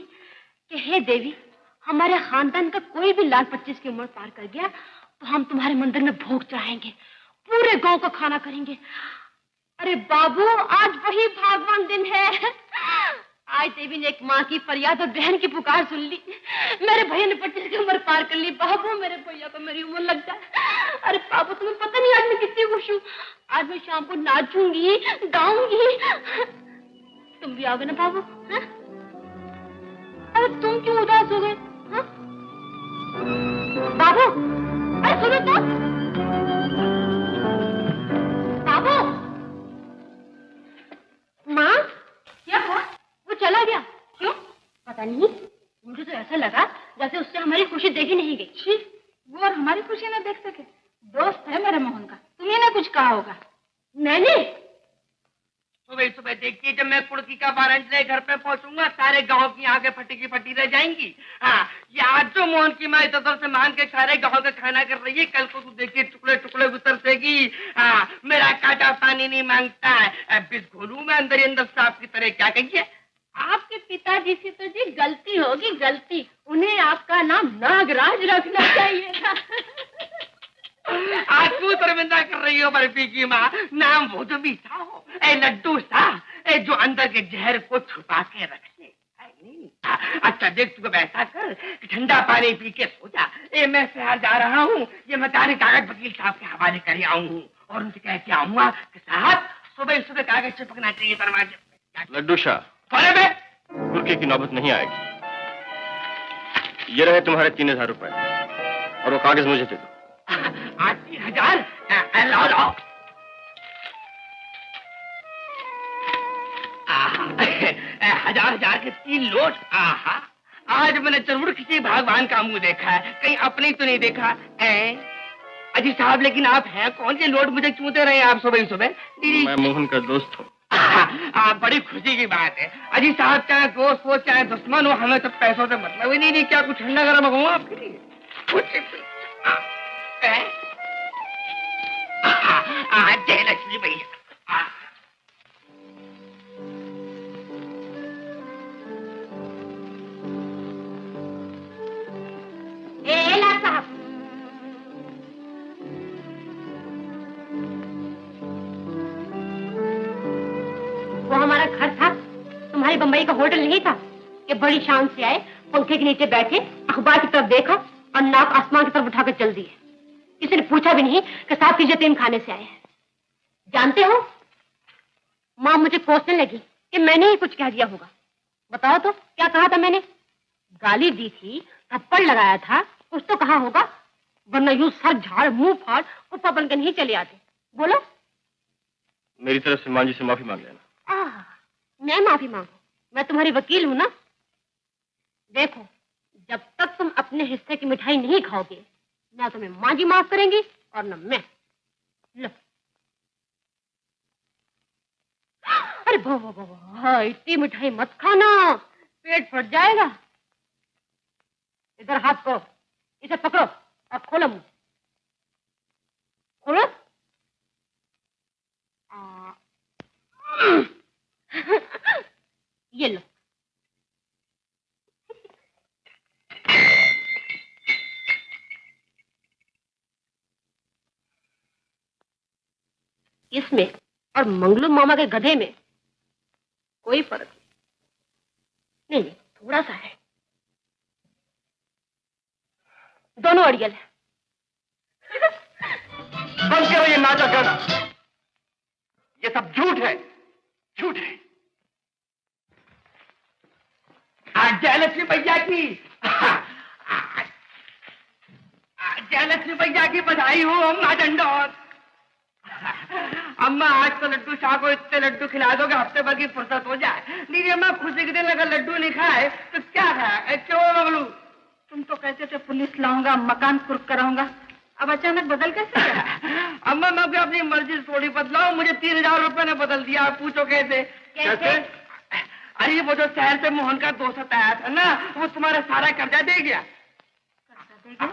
कि हे देवी, हमारे खानदान का कोई भी लाल 25 की उम्र पार कर गया तो हम तुम्हारे मंदिर में भोग चढ़ाएंगे, पूरे गांव का खाना करेंगे। अरे बाबू आज वही भागवान दिन है। आज देवी ने एक माँ की फरियाद और बहन की पुकार सुन ली, मेरे भैया ने 25 की उम्र पार कर ली। बाबू मेरे भैया को मेरी उम्र लग जाए। अरे बाबू तुम्हें पता नहीं आज मैं कितनी खुश हूँ, आज मैं शाम को नाचूंगी गाऊंगी। तुम भी आओगे ना बाबू? हाँ? अरे तुम क्यों उदास हो गए? हाँ? बाबू अरे सुनो तो, बाबू। माँ क्या हुआ? वो चला गया, क्यों? पता नहीं, मुझे तो ऐसा लगा जैसे उससे हमारी खुशी देखी नहीं गई। वो और हमारी खुशी न देख सके, दोस्त है मेरे मोहन का, तुम्हें ना कुछ कहा होगा। मैंने सुबह सुबह देखिए, जब मैं कुड़की का 12 ले घर पे पहुंचूंगा, सारे गांव की आंखें फटी की फटी रह जाएंगी। हाँ, ये आज जो मोहन की माँ इधर से मांग के सारे गांव का खाना कर रही है, कल को तू देखिए टुकड़े टुकड़े उतरसेगी। हाँ, मेरा काटा पानी नहीं मांगता है, अब इस घोलू में अंदर ही अंदर सांप की तरह। क्या कहिए? आपके पिताजी से तो जी गलती होगी, गलती। उन्हें आपका नाम नागराज रखना चाहिए था। आज तू शर्मिंदा कर रही हो बर्फी की माँ, नाम वो जो मीठा हो, ए लड्डू सा, ए जो अंदर के जहर को छुपा के रख ले। अच्छा देख, तू ऐसा कर, ठंडा पानी पी के सो जा। मैं शहर जा रहा हूँ, ये मकानी कागज वकील साहब के हवाले कर आऊँ और उनसे कह के आऊंगा कि साहब सुबह सुबह कागज चिपकना चाहिए दरवाजे। लड्डू शाह, बुरके की नौबत नहीं आएगी। ये रहे तुम्हारे 3000 रुपए, और वो कागज मुझे दे दो। 80,000? लाओ लाओ। 1000 के 3 नोट। आज मैंने जरूर किसी भगवान का मुंह देखा है, कहीं अपने तो नहीं देखा। अजी साहब, लेकिन आप हैं कौन? ये नोट मुझे चूते रहे आप सुबह सुबह? मैं मोहन का दोस्त हूँ। बड़ी खुशी की बात है। अजी साहब, चाहे दोस्त हो चाहे दुश्मन हो, हमें तो पैसों से मतलब ही नहीं। क्या कुछ ठंडा गरम मंगाऊं आपके लिए? जय लक्ष्मी भैया। साहब, वो हमारा घर था, तुम्हारी बम्बई का होटल नहीं था कि बड़ी शान से आए, पंखे के नीचे बैठे, अखबार की तरफ देखा और नाक आसमान की तरफ उठाकर चल दिए। किसी ने पूछा भी नहीं कि साहब की यतीम खाने से आए हैं। जानते हो, माँ मुझे कोसने लगी कि मैंने ही कुछ कह दिया होगा। बताओ तो क्या कहा था मैंने? गाली दी थी, थप्पड़ लगाया था, कुछ तो कहा होगा, वरना यूं सर झाड़ मुंह फाड़ कुत्ता बन के नहीं चले आते। बोलो। मेरी तरफ से मां जी से माफी मांग लेना। मैं माफी मांगू? मैं तुम्हारी वकील हूं ना। देखो, जब तक तुम अपने हिस्से की मिठाई नहीं खाओगे, ना तुम्हें माँ जी माफ करेंगी और न मैं। लो। अरे वाह, इतनी मिठाई मत खाना, पेट फट जाएगा। इधर हाथ को, इसे पकड़ो और खोलो मुंह। खोलो। ये लो। इसमें और मंगलू मामा के गधे में कोई फर्क नहीं। नहीं, थोड़ा सा है। दोनों अड़ियल है। बंद करो ये नाटक गाना। ये सब झूठ है, झूठ है। आज जयलक्ष्मी भैया की जयलक्ष्मी भैया की बधाई हो। अम्मा डंडौत। अम्मा आज तो लड्डू शाह को इतने लड्डू खिला दो कि हफ्ते भर की फुर्सत हो जाए। नहीं अम्मा, खुशी के दिन अगर लड्डू नहीं खाए तो क्या खाए? क्यों मंगलू? तुम तो कहते थे पुलिस लाऊंगा, मकान कुर्क कराऊंगा, अब अचानक बदल कैसे गया? अम्मा मैं भी अपनी मर्जी से थोड़ी बदलाऊं। मुझे 3000 रुपए ने बदल दिया। आप पूछो कैसे? कैसे? अरे वो जो शहर से मोहन का दोस्त आया था ना, वो तुम्हारा सारा कर्जा दे गया। कर्जा दे गया?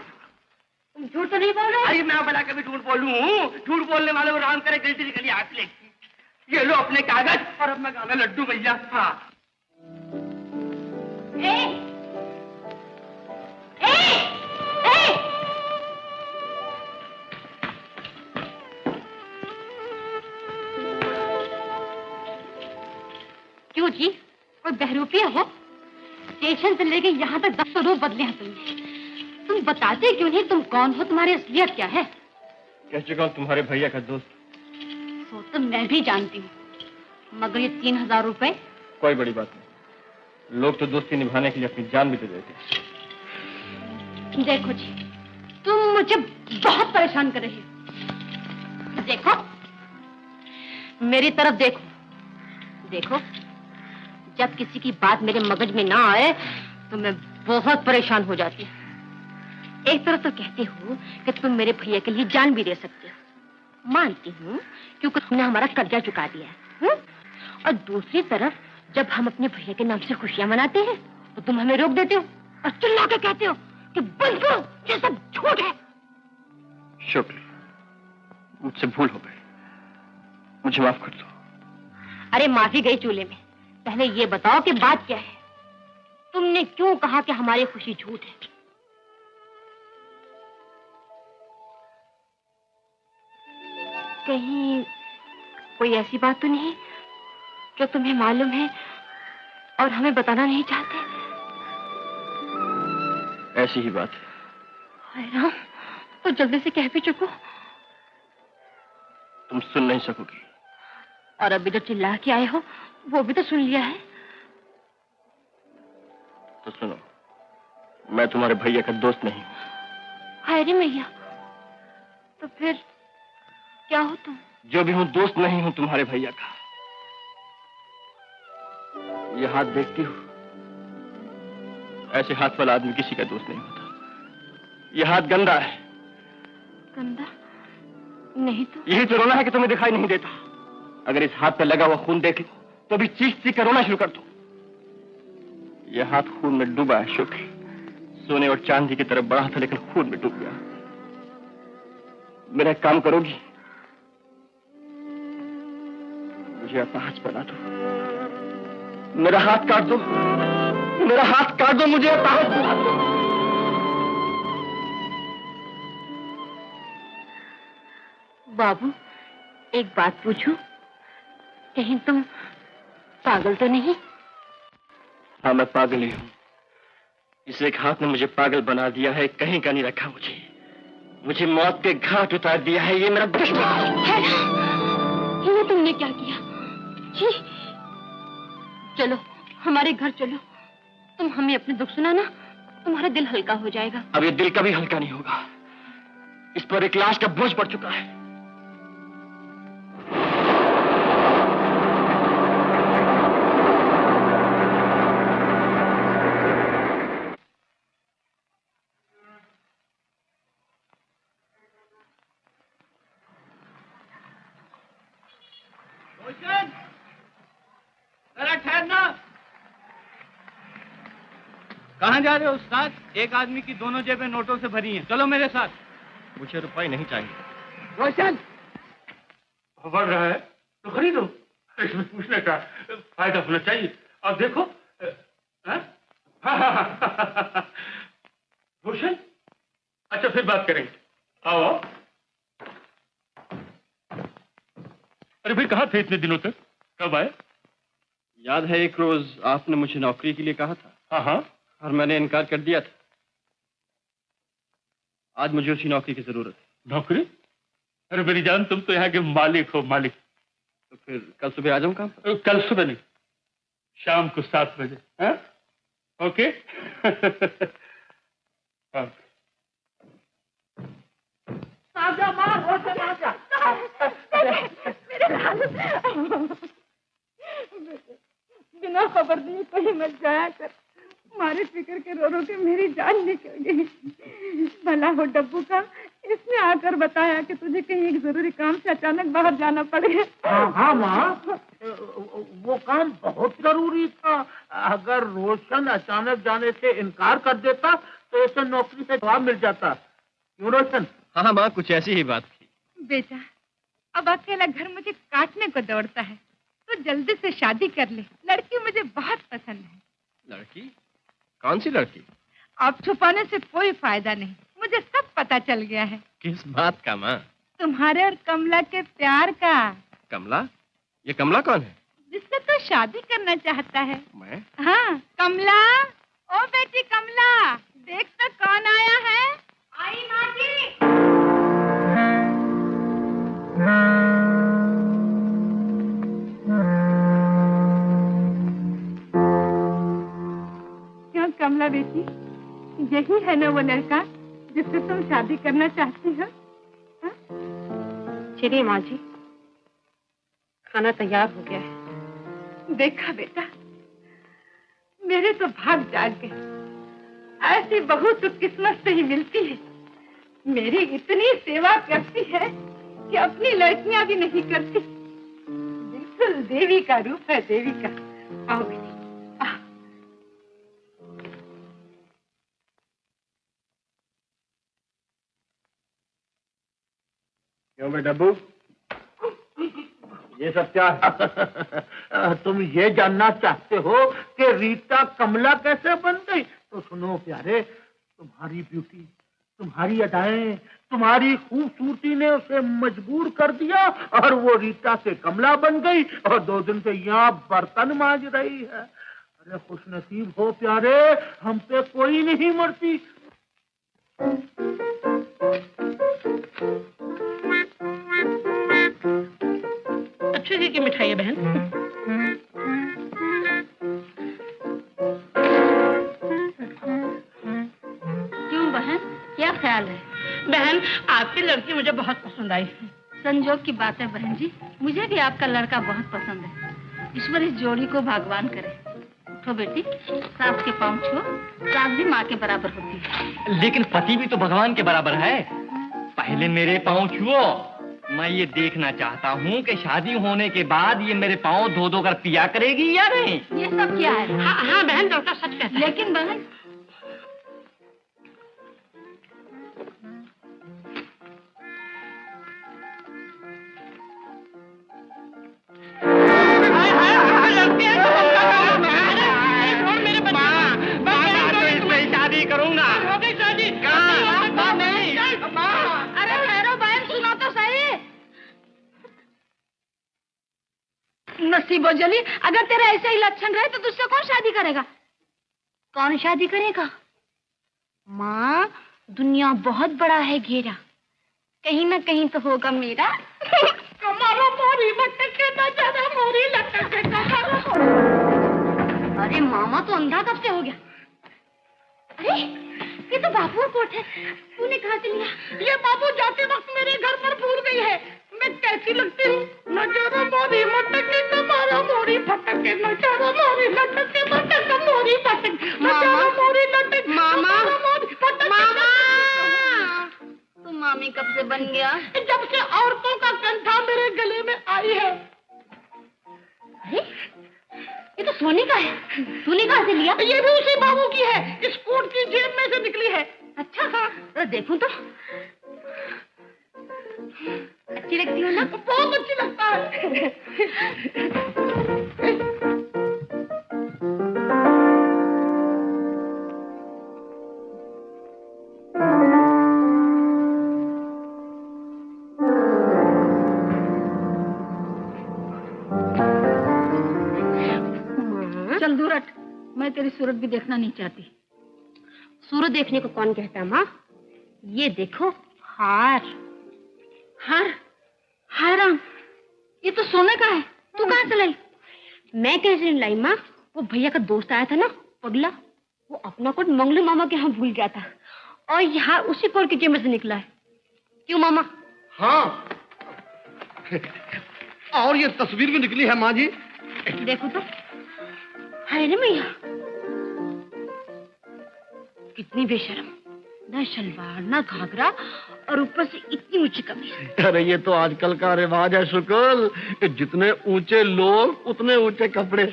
तुम झूठ तो नहीं बोल रहे? अरे मैं भला कभी झूठ बोलूं? झूठ बोलने वाले को राम करे गिल्टी निकली हाथ लेगी। ये लो अपने कागज और अब मैं खाना लड्डू भैया। हाँ। क्यों जी, कोई बहरूपिया हो? स्टेशन से लेके यहाँ तक 10 रूप बदले हैं तुमने। तुम बताते क्यों नहीं तुम कौन हो, तुम्हारी असलियत क्या है? कह चुका हूँ तुम्हारे भैया का दोस्त। वो तो मैं भी जानती हूँ, मगर ये 3000 रुपए? कोई बड़ी बात नहीं। लोग तो दोस्ती निभाने के लिए अपनी जान भी दे देते हैं। देखो जी, तुम मुझे बहुत परेशान कर रही हो। देखो, मेरी तरफ देखो। देखो, जब किसी की बात मेरे मगज में ना आए तो मैं बहुत परेशान हो जाती हूँ। एक तरफ तो कहते हो कि तुम मेरे भैया के लिए जान भी दे सकते हो, मानती हूँ, क्योंकि तुमने हमारा कर्जा चुका दिया है। और दूसरी तरफ जब हम अपने भैया के नाम से खुशियां मनाते हैं तो तुम हमें रोक देते हो और चिल्ला के कहते हो कि बंद करो, ये सब झूठ है। शुक्र, मुझसे भूल हो गई, मुझे माफ कर दो। अरे माफी गई चूल्हे में। पहले ये बताओ कि बात क्या है? तुमने क्यों कहा कि हमारी खुशी झूठ है? कहीं कोई ऐसी बात तो नहीं जो तुम्हें मालूम है और हमें बताना नहीं चाहते? ऐसी ही बात है। हाय राम, तो जल्दी से कह भी चुको। तुम सुन नहीं सकोगी। और अभी जो चिल्ला के आए हो वो भी तो सुन लिया है। तो सुनो, मैं तुम्हारे भैया का दोस्त नहीं हूँ। हाय रे मैया, तो फिर क्या हो तुम? जो भी हूँ, दोस्त नहीं हूँ तुम्हारे भैया का। ये हाथ देखती हो? ऐसे हाथ वाला आदमी किसी का दोस्त नहीं होता। ये हाथ गंदा है। गंदा नहीं तो? यही तो रोना है कि तुम्हें दिखाई नहीं देता। अगर इस हाथ पे लगा हुआ खून देख लो तो भी चीख चीख कर रोना शुरू कर दो। यह हाथ खून में डूबा है शुक्र। सोने और चांदी की तरफ बढ़ा था लेकिन खून में डूब गया। मेरा एक काम करोगी? मुझे अपना हाथ बना दो। मेरा हाथ काट दो। मेरा हाथ काट दो, मुझे अपना हाथ बना दो। बाबू, एक बात पूछूं? कहीं तुम पागल तो नहीं? हाँ, मैं पागल ही हूँ। इस एक हाथ ने मुझे पागल बना दिया है, कहीं का नहीं रखा मुझे मौत के घाट उतार दिया है। ये मेरा दुश्मन है। ये तुमने क्या किया? जी, चलो हमारे घर चलो। तुम हमें अपने दुख सुनाना, तुम्हारा दिल हल्का हो जाएगा। अब ये दिल कभी हल्का नहीं होगा। इस पर एक लाश का बोझ पड़ चुका है। कहाँ जा रहे हो उस्ताद? एक आदमी की दोनों जेबें नोटों से भरी हैं। चलो मेरे साथ। मुझे रुपए नहीं चाहिए। रोशन, बढ़ रहा है तो खरीदो, इसमें पूछने का फायदा होना चाहिए। और देखो रोशन, अच्छा फिर बात करेंगे। आओ आओ। अरे भाई कहाँ थे इतने दिनों तक? कब आए? याद है एक रोज आपने मुझे नौकरी के लिए कहा था। हाँ हाँ। और मैंने इनकार कर दिया था। आज मुझे उसी नौकरी की जरूरत है। नौकरी? अरे मेरी जान, तुम तो यहाँ के मालिक हो, मालिक। तो फिर कल सुबह आ जाऊं काम? कल सुबह नहीं, शाम को 7 बजे। हाँ? ओके। हाँ। आजा माँ, रोशन आजा। बिना खबर दिए कहीं मत जाया कर। मारे फिक्र के रो रो के मेरी जान निकल गई। भला हो डब्बू का, इसने आकर बताया कि तुझे कहीं एक जरूरी काम से अचानक बाहर जाना पड़े। हाँ माँ, वो काम बहुत जरूरी था। अगर रोशन अचानक जाने से इनकार कर देता तो इसे नौकरी से जवाब मिल जाता। क्यों रोशन? हाँ माँ, कुछ ऐसी ही बात थी। बेटा, अब अकेला घर मुझे काटने को दौड़ता है, तो जल्दी से शादी कर ले। लड़की मुझे बहुत पसंद है। लड़की? कौन सी लड़की? अब छुपाने से कोई फायदा नहीं, मुझे सब पता चल गया है। किस बात का माँ? तुम्हारे और कमला के प्यार का। कमला? ये कमला कौन है? जिससे तो शादी करना चाहता है। मैं? हाँ, कमला। ओ बेटी कमला, देख तो कौन आया है। आई माँ जी। क्यों कमला बेटी, यही है ना वो लड़का जिससे तुम शादी करना चाहती हो? चलिए माँ जी, खाना तैयार हो गया है। देखा बेटा, मेरे तो भाग जाग गए। ऐसी बहू तो किस्मत से ही मिलती है। मेरी इतनी सेवा करती है कि अपनी लड़कियां भी नहीं करती। बिल्कुल देवी का रूप है, देवी का। आओ बेटी। क्यों बे डब्बू, ये सब क्या है? तुम ये जानना चाहते हो कि रीता कमला कैसे बन गई? तो सुनो प्यारे, तुम्हारी ब्यूटी, तुम्हारी अदाएं, तुम्हारी खूबसूरती ने उसे मजबूर कर दिया और वो रीता से कमला बन गई और 2 दिन से यहाँ बर्तन मांज रही है। अरे खुशनसीब हो प्यारे, हम पे कोई नहीं मरती। अच्छे घी की मिठाई है बहन। क्यों बहन, क्या ख्याल है? बहन, आपकी लड़की मुझे बहुत पसंद आई। संजोग की बात है बहन जी, मुझे भी आपका लड़का बहुत पसंद है। ईश्वर इस जोड़ी को भगवान करे। उठो बेटी, सास के पाँव छुओ। सास भी माँ के बराबर होती है। लेकिन पति भी तो भगवान के बराबर है। पहले मेरे पाँव छुओ। मैं ये देखना चाहता हूँ कि शादी होने के बाद ये मेरे पाँव धो धो कर पिया करेगी या नहीं। ये सब क्या है? हाँ बहन, लड़का सच कहता है। लेकिन बहन, शादी करूंगा। अरे ठहरो बहन, सुनो तो सही। नसीबो जली, अगर तेरे ऐसे ही लक्षण रहे तो तुझसे कौन शादी करेगा? कौन शादी करेगा? माँ, दुनिया बहुत बड़ा है घेरा, कहीं ना कहीं तो होगा मेरा। कमारा मोरी लटके ना जरा, मोरी लटके ना जरा। अरे मामा तो अंधा कब से हो गया? अरे ये तो बाबू का कोट है, तूने कहाँ से लिया? ये बाबू जाते वक्त मेरे घर पर भूल गई है। मैं कैसी लगती हूँ? न जरा मोरी मटके, कमारा मोरी फटके, न जरा मोरी लटके मटके, मोरी फटके, न जरा मोरी लटके, मामा, मामा, तू मामी कब से बन गया? जब से औरतों का कंठा मेरे गले में आई है। अरे ये तो सोने का है? तूने कहाँ से लिया? ये भी उसी बाबू की है, इस कोट की जेब में से निकली है। अच्छा हाँ, देखूं तो अच्छी लगती हो ना? बहुत अच्छी लगता है। चल दूर हट, मैं तेरी सूरत भी देखना नहीं चाहती। सूरत देखने को कौन कहता है माँ? ये देखो हार। हार? हाय राम, ये तो सोने का है। तू कहाँ से लाई? मैं कैसे नहीं लाई माँ? वो भैया का दोस्त आया था ना, पगला, वो अपना कोट मंगलू मामा के यहाँ भूल गया था और यहाँ उसी कोट की जेब से निकला है। क्यों मामा? हाँ, और ये तस्वीर भी निकली है माँ जी। देखो तो, है ना भैया, कितनी बेशर्म, ना शलवार ना घाघरा और ऊपर से इतनी ऊंची कमीज। अरे ये तो आजकल का रिवाज है शुक्ल, कि जितने ऊंचे लोग उतने ऊंचे कपड़े।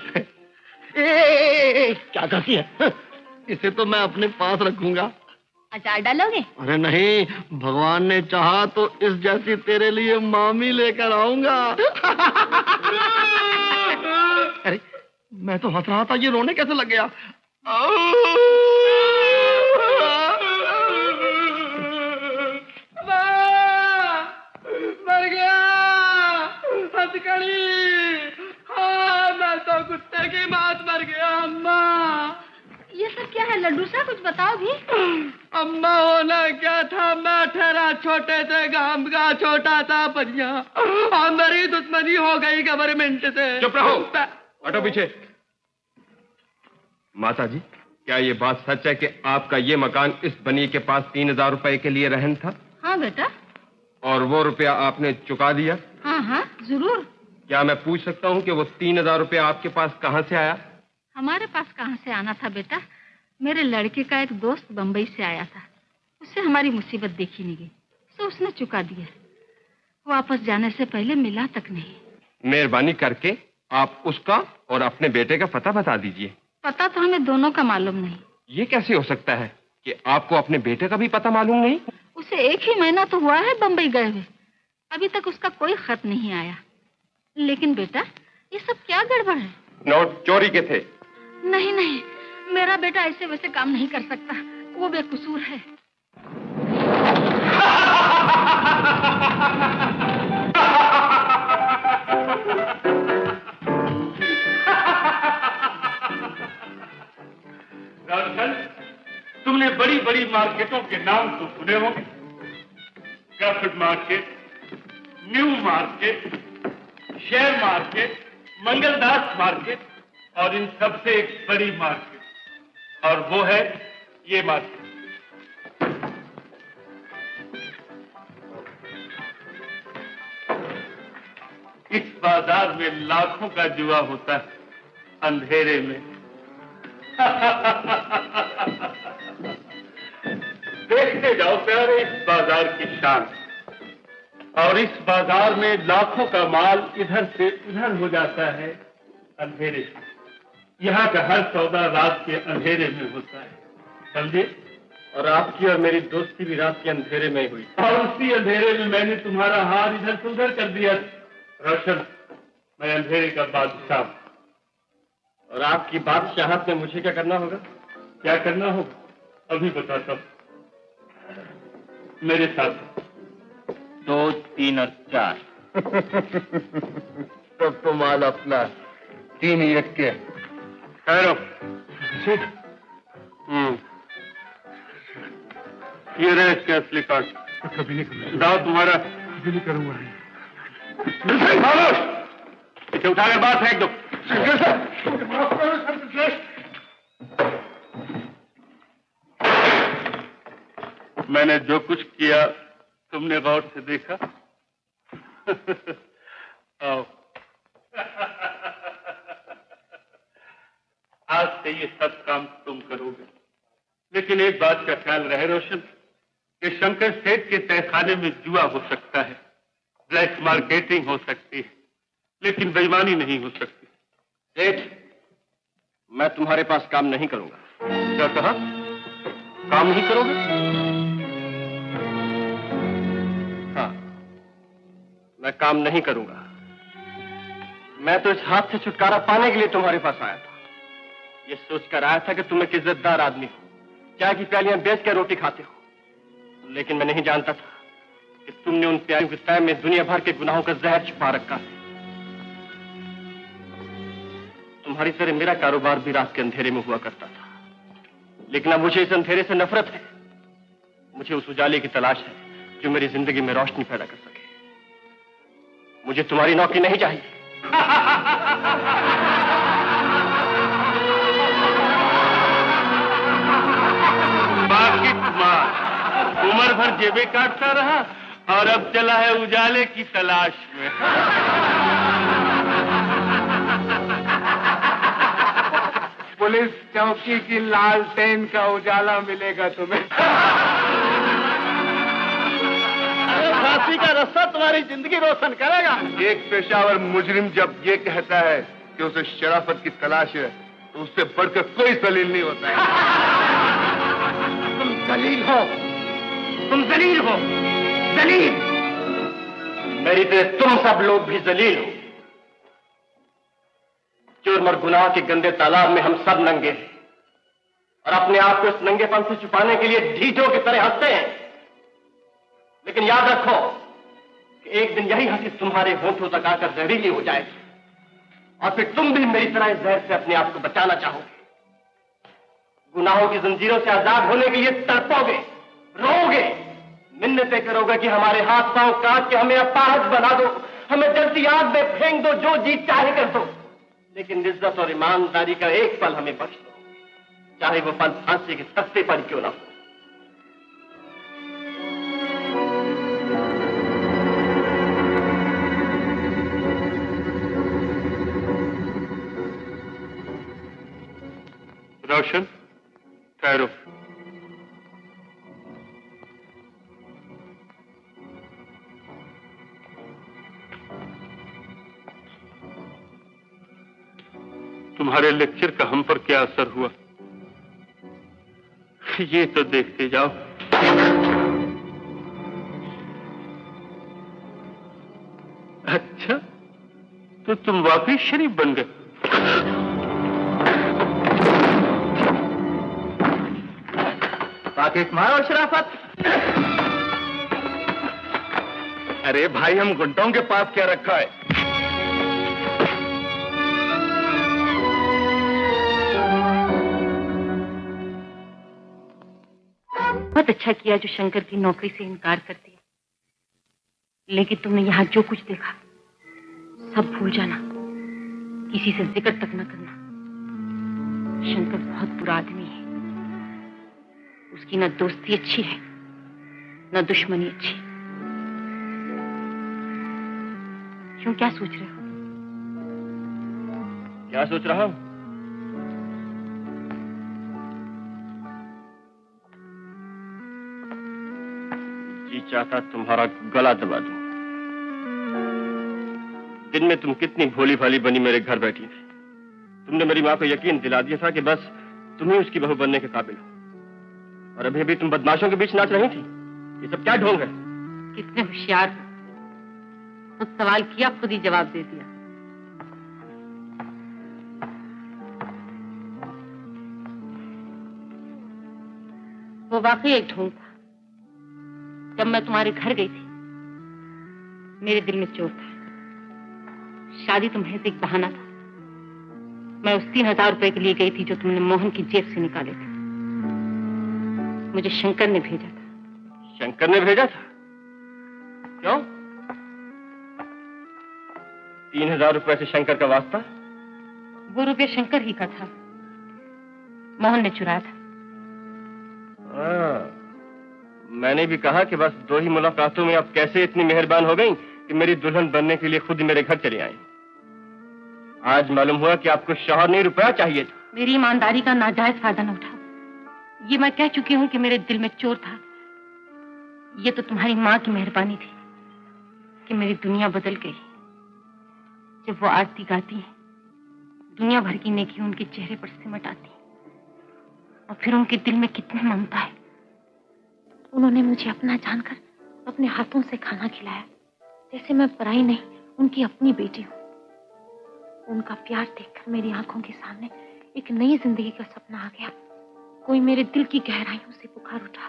क्या कहती है? इसे तो मैं अपने पास रखूंगा। अचार डालोगे? अरे नहीं, भगवान ने चाहा तो इस जैसी तेरे लिए मामी लेकर आऊंगा। अरे मैं तो हंस रहा था, ये रोने कैसे लग गया? मर गया हथकड़ी। हाँ, मैं तो कुत्ते की मौत मर गया। अम्मा, ये सब क्या है लड्डू सा? कुछ बताओ भी। अम्मा होना क्या था, मैं ठहरा छोटे से गांव का छोटा सा परिया और मेरी दुश्मनी हो गई गवर्नमेंट से। चुप रहो, हटो पीछे। माता जी, क्या ये बात सच है कि आपका ये मकान इस बनी के पास 3000 रुपए के लिए रहन था? हाँ बेटा। और वो रुपया आपने चुका दिया? हाँ हाँ जरूर। क्या मैं पूछ सकता हूँ कि वो 3000 रुपया आपके पास कहाँ से आया? हमारे पास कहाँ से आना था बेटा, मेरे लड़के का एक दोस्त बम्बई से आया था, उससे हमारी मुसीबत देखी नहीं गई तो उसने चुका दिया। वापस जाने से पहले मिला तक नहीं। मेहरबानी करके आप उसका और अपने बेटे का पता बता दीजिए। पता तो हमें दोनों का मालूम नहीं। ये कैसे हो सकता है कि आपको अपने बेटे का भी पता मालूम नहीं? उसे 1 ही महीना तो हुआ है बम्बई गए हुए, अभी तक उसका कोई खत नहीं आया। लेकिन बेटा ये सब क्या गड़बड़ है? नोट चोरी के थे? नहीं नहीं, मेरा बेटा ऐसे वैसे काम नहीं कर सकता, वो बेकसूर है। राजन, तुमने बड़ी बड़ी मार्केटों के नाम तो सुने होंगे, Crawford market, new market, share market, Mangaldas market और इन सबसे एक बड़ी मार्केट, और वो है ये मार्केट। इस बाजार में लाखों का जुआ होता है अंधेरे में। देखते जाओ प्यारे इस बाजार की शान, और इस बाजार में लाखों का माल इधर से उधर हो जाता है अंधेरे से। यहाँ का हर सौदा रात के अंधेरे में होता है, समझे? और आपकी और मेरी दोस्ती भी रात के अंधेरे में हुई। और उसी अंधेरे में मैंने तुम्हारा हार इधर से उधर कर दिया। रोशन, मैं अंधेरे का बादशाह हूं। और आपकी बादशाहत में मुझे क्या करना होगा? क्या करना होगा अभी बताता हूं, मेरे साथ 2, 3 और 4। तब तो माल अपना 3 ही रखे। ठहरो। ये रहे इसके असली कार्ड। कभी नहीं करूंगा। दाव तुम्हारा। कभी नहीं करूंगा। इसे उठाकर बात फेंक दो। मैंने जो कुछ किया तुमने गौर से देखा? आओ। आज से ये सब काम तुम करोगे, लेकिन एक बात का ख्याल रहे रोशन, कि शंकर सेठ के तहखाने में जुआ हो सकता है, ब्लैक मार्केटिंग हो सकती है, लेकिन बेईमानी नहीं हो सकती। सेठ, मैं तुम्हारे पास काम नहीं करूंगा। क्या कहा? काम नहीं करोगे? हाँ, मैं काम नहीं करूंगा। मैं तो इस हाथ से छुटकारा पाने के लिए तुम्हारे पास आया था। ये सोचकर आया था कि तुम एक इज्जतदार आदमी हो, चाय की प्यालियां बेच कर रोटी खाते हो। लेकिन मैं नहीं जानता था कि तुमने उन प्यालियों के तय में दुनिया भर के गुनाहों का जहर छुपा रखा है। तुम्हारी तरह मेरा कारोबार भी रात के अंधेरे में हुआ करता था, लेकिन अब मुझे इस अंधेरे से नफरत है। मुझे उस उजाले की तलाश है जो मेरी जिंदगी में रोशनी पैदा कर सके। मुझे तुम्हारी नौकरी नहीं चाहिए। बाकी कुमार उम्र भर जेबें काटता रहा और अब चला है उजाले की तलाश में। पुलिस चौकी की लालटेन का उजाला मिलेगा तुम्हें। फांसी का रास्ता तुम्हारी जिंदगी रोशन करेगा। एक पेशावर मुजरिम जब ये कहता है कि उसे शराफत की तलाश है, तो उससे बढ़कर कोई दलील नहीं होता है। तुम जलील हो, तुम जलील हो, जलील। मेरी तरह तुम सब लोग भी जलील हो। जुर्म और गुनाह के गंदे तालाब में हम सब नंगे हैं और अपने आप को इस नंगेपन से छुपाने के लिए ढीठों की तरह हंसते हैं। लेकिन याद रखो कि एक दिन यही हंसी तुम्हारे होंठों तक आकर जहरीली हो जाएगी और फिर तुम भी मेरी तरह इस जहर से अपने आप को बचाना चाहोगे। गुनाहों की जंजीरों से आजाद होने के लिए तड़पोगे, रोओगे, मिन्नतें करोगे कि हमारे हाथ पांव काट के हमें अपाहज बना दो, हमें जलती आग में फेंक दो, जो जी चाहे कर दो, लेकिन इज्जत और ईमानदारी का एक पल हमें बख्श दो, चाहे वो पल फांसी के तख्ते पर क्यों ना हो। रोशन, ठहरो। तुम्हारे लेक्चर का हम पर क्या असर हुआ, ये तो देखते जाओ। अच्छा, तो तुम वाकई शरीफ बन गए। बाकी कुमार और शराफत। अरे भाई, हम गुंडों के पास क्या रखा है? बहुत अच्छा किया जो शंकर की नौकरी से इनकार कर दिया, लेकिन तुमने यहाँ जो कुछ देखा सब भूल जाना, किसी से जिक्र तक न करना। शंकर बहुत बुरा आदमी है, उसकी न दोस्ती अच्छी है न दुश्मनी अच्छी। क्यों, क्या सोच रहे हो? क्या सोच रहा हूं? जी चाहता तुम्हारा गला दबा दूं। दिन में तुम कितनी भोली भाली बनी मेरे घर बैठी थी। तुमने मेरी मां को यकीन दिला दिया था कि बस तुम ही उसकी बहू बनने के काबिल हो, और अभी भी तुम बदमाशों के बीच नाच रही थी। ये सब क्या ढोंग है? कितने होशियार हो, खुद सवाल किया खुद ही जवाब दे दिया। वो वाकई एक ढोंग था। जब मैं तुम्हारे घर गई थी मेरे दिल में चोर था। शादी तुम्हें से एक बहाना था। मैं उस 3000 रुपए के लिए गई थी जो तुमने मोहन की जेब से निकाले थे। मुझे शंकर ने भेजा था। शंकर ने भेजा था? क्यों? 3000 रुपए से शंकर का वास्ता? वो रुपया शंकर ही का था, मोहन ने चुराया था। मैंने भी कहा कि बस 2 ही मुलाकातों में आप कैसे इतनी मेहरबान हो गई कि मेरी दुल्हन बनने के लिए खुद ही मेरे घर चली आई। आज मालूम हुआ कि आपको शौहर नहीं रुपया चाहिए था। मेरी ईमानदारी का नाजायज फायदा न उठाओ। ये मैं कह चुकी हूँ कि मेरे दिल में चोर था। ये तो तुम्हारी माँ की मेहरबानी थी कि मेरी दुनिया बदल गई। जब वो आरती गाती है दुनिया भर की नेकी उनके चेहरे पर सिमट आती और फिर उनके दिल में कितनी ममता है। उन्होंने मुझे अपना जानकर अपने हाथों से खाना खिलाया, जैसे मैं पराई नहीं, उनकी अपनी बेटी हूँ। उनका प्यार देखकर मेरी आंखों के सामने एक नई जिंदगी का सपना आ गया। कोई मेरे दिल की गहराइयों से पुकार उठा,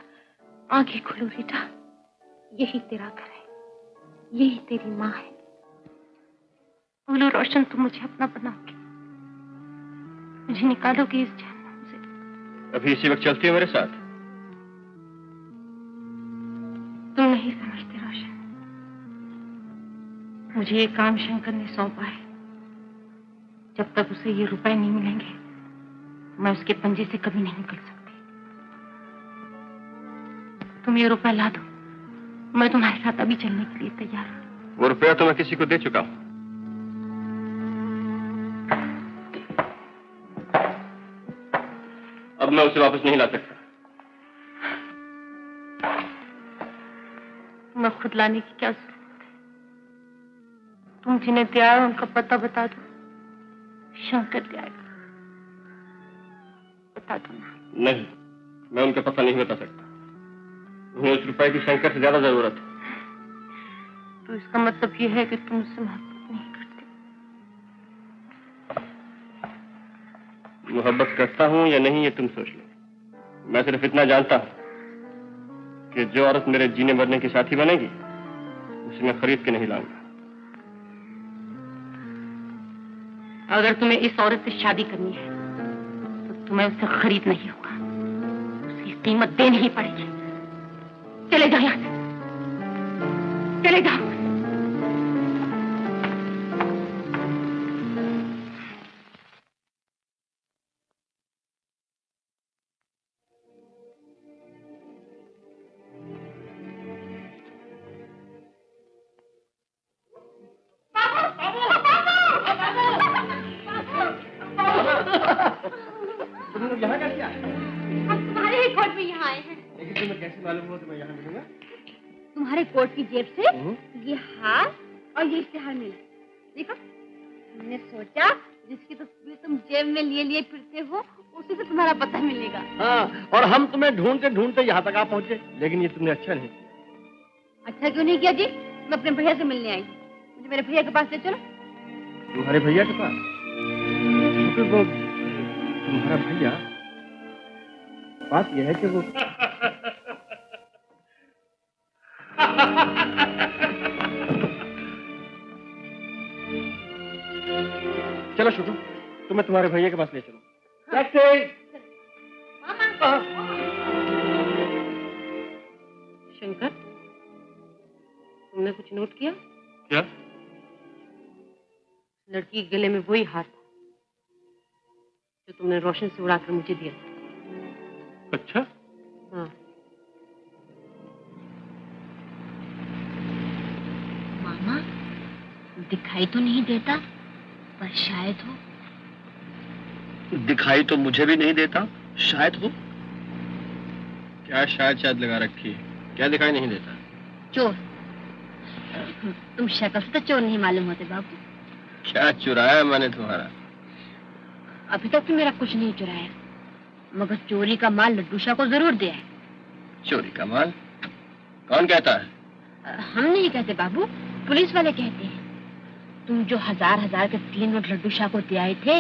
आंखें खुलो बेटा, यही तेरा घर है, यही तेरी माँ है। बोलो रोशन, तुम मुझे अपना बनाओगे, मुझे निकालोगे इस जहन्नम से। अभी इसी वक्त चलती है मेरे साथ? तुम नहीं समझते रोशन, मुझे ये काम शंकर ने सौंपा है। जब तक उसे ये रुपए नहीं मिलेंगे मैं उसके पंजे से कभी नहीं निकल सकती। तुम ये रुपए ला दो, मैं तुम्हारे साथ अभी चलने के लिए तैयार हूँ। वो रुपया तो मैं किसी को दे चुका हूं। अब मैं उसे वापस नहीं ला सकता। मैं खुद लाने की क्या जरूरत है? तुम जिन्हें दिया है उनका पता बता दो। शंकर दियाएगा, बता दो ना। नहीं, मैं उनका पता नहीं बता सकता। उन्हें उस रुपए की शंकर से ज्यादा जरूरत है। तो इसका मतलब यह है कि तुम उससे मोहब्बत नहीं करते? मोहब्बत करता हूं या नहीं ये तुम सोच लो। मैं सिर्फ इतना जानता हूं कि जो औरत मेरे जीने मरने की साथी बनेगी उसे मैं खरीद के नहीं लाऊंगा। अगर तुम्हें इस औरत से शादी करनी है तो तुम्हें उससे खरीद नहीं होगा, उसकी कीमत देनी ही पड़ेगी। चले जाओ यहाँ से, चले जाओ। तुम्हारे कोट की जेब से ये हार और ये इश्तेहार मिला। देखो, हमने सोचा जिसकी तस्वीर तुम जेब में लिए लिए फिरते हो उसी से तुम्हारा पता मिलेगा। हाँ, और हम तुम्हें ढूंढते ढूंढते यहाँ तक आ पहुंचे, लेकिन ये तुमने अच्छा नहीं किया। अच्छा क्यों नहीं किया जी? मैं अपने भैया से मिलने आई, मुझे मेरे भैया के पास ले चलो। तुम्हारे भैया के पास? वो तुम्हारा भैया? बात यह है कि वो चलो शुक्र, तुम्हें तुम्हारे भैया के पास ले चलो। शंकर, तुमने कुछ नोट किया? क्या? लड़की के गले में वही हार था जो तुमने रोशन से उड़ाकर मुझे दिया था। अच्छा? हाँ। मामा, दिखाई तो नहीं देता, पर शायद हो। दिखाई तो मुझे भी नहीं देता, शायद हो। क्या शायद लगा रखी है? क्या दिखाई नहीं देता? चोर। तुम शक्ल से तो चोर नहीं मालूम होते बाबू। क्या चुराया मैंने तुम्हारा? अभी तक तो मेरा कुछ नहीं चुराया, मगर चोरी का माल लड्डूशा को जरूर दिया है। चोरी का माल? कौन कहता है? हम नहीं कहते बाबू, पुलिस वाले कहते हैं। तुम जो हजार के 3 नोट लड्डू शाह को दे आए थे,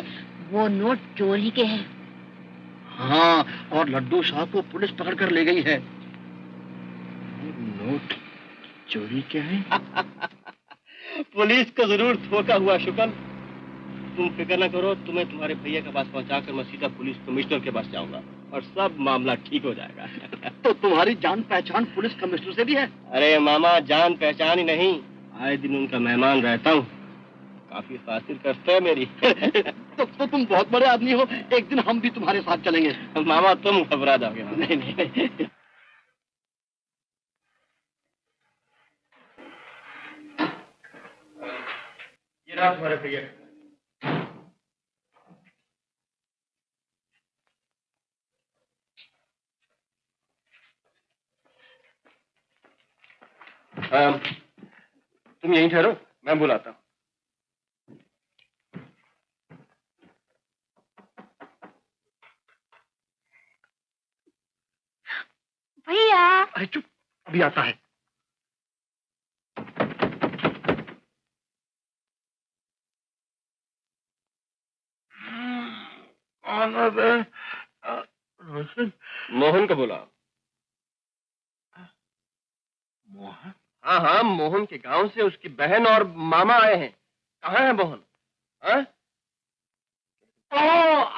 वो नोट चोरी के हैं। हाँ, और लड्डू शाह को पुलिस पकड़ कर ले गई है। नोट चोरी के हैं? पुलिस को जरूर धोखा हुआ शुक्ल। तुम फिक्र न करो, तुम्हें तुम्हारे भैया के पास पहुंचाकर मैं सीधा पुलिस कमिश्नर के पास जाऊंगा और सब मामला ठीक हो जाएगा। तो तुम्हारी जान पहचान पुलिस कमिश्नर से भी है? अरे मामा, जान पहचान ही नहीं, आए दिन उनका मेहमान रहता हूँ। काफी खातिर करते हैं मेरी। तो तुम बहुत बड़े आदमी हो, एक दिन हम भी तुम्हारे साथ चलेंगे। मामा तुम घबरा जाओगे। नहीं। ये रहा तुम्हारे भैया। तुम यहीं ठहरो, मैं बुलाता हूँ। है, चुप, अभी आता है। कौन है बे? रोशन? मोहन को बुला। मोहन? हाँ हाँ, मोहन के गांव से उसकी बहन और मामा आए हैं। कहाँ है मोहन? हाँ? ओ,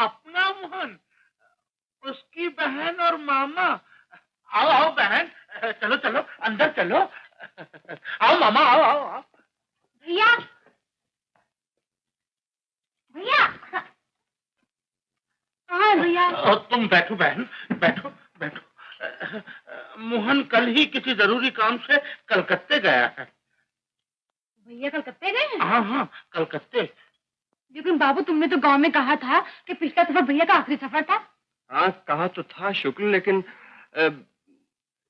अपना मोहन, उसकी बहन और मामा। आओ आओ बहन, चलो चलो अंदर चलो। आओ मामा, आओ आओ आओ। भैया भैया कहाँ है भैया? तुम बैठो बहन, बैठो बैठो। मोहन कल ही किसी जरूरी काम से कलकत्ते गया है। भैया कलकत्ते गए हैं? हाँ हाँ, कलकत्ते। लेकिन बाबू, तुमने तो गांव में कहा था कि पिछला सफर भैया का आखिरी सफर था। हाँ कहा तो था शुक्ल, लेकिन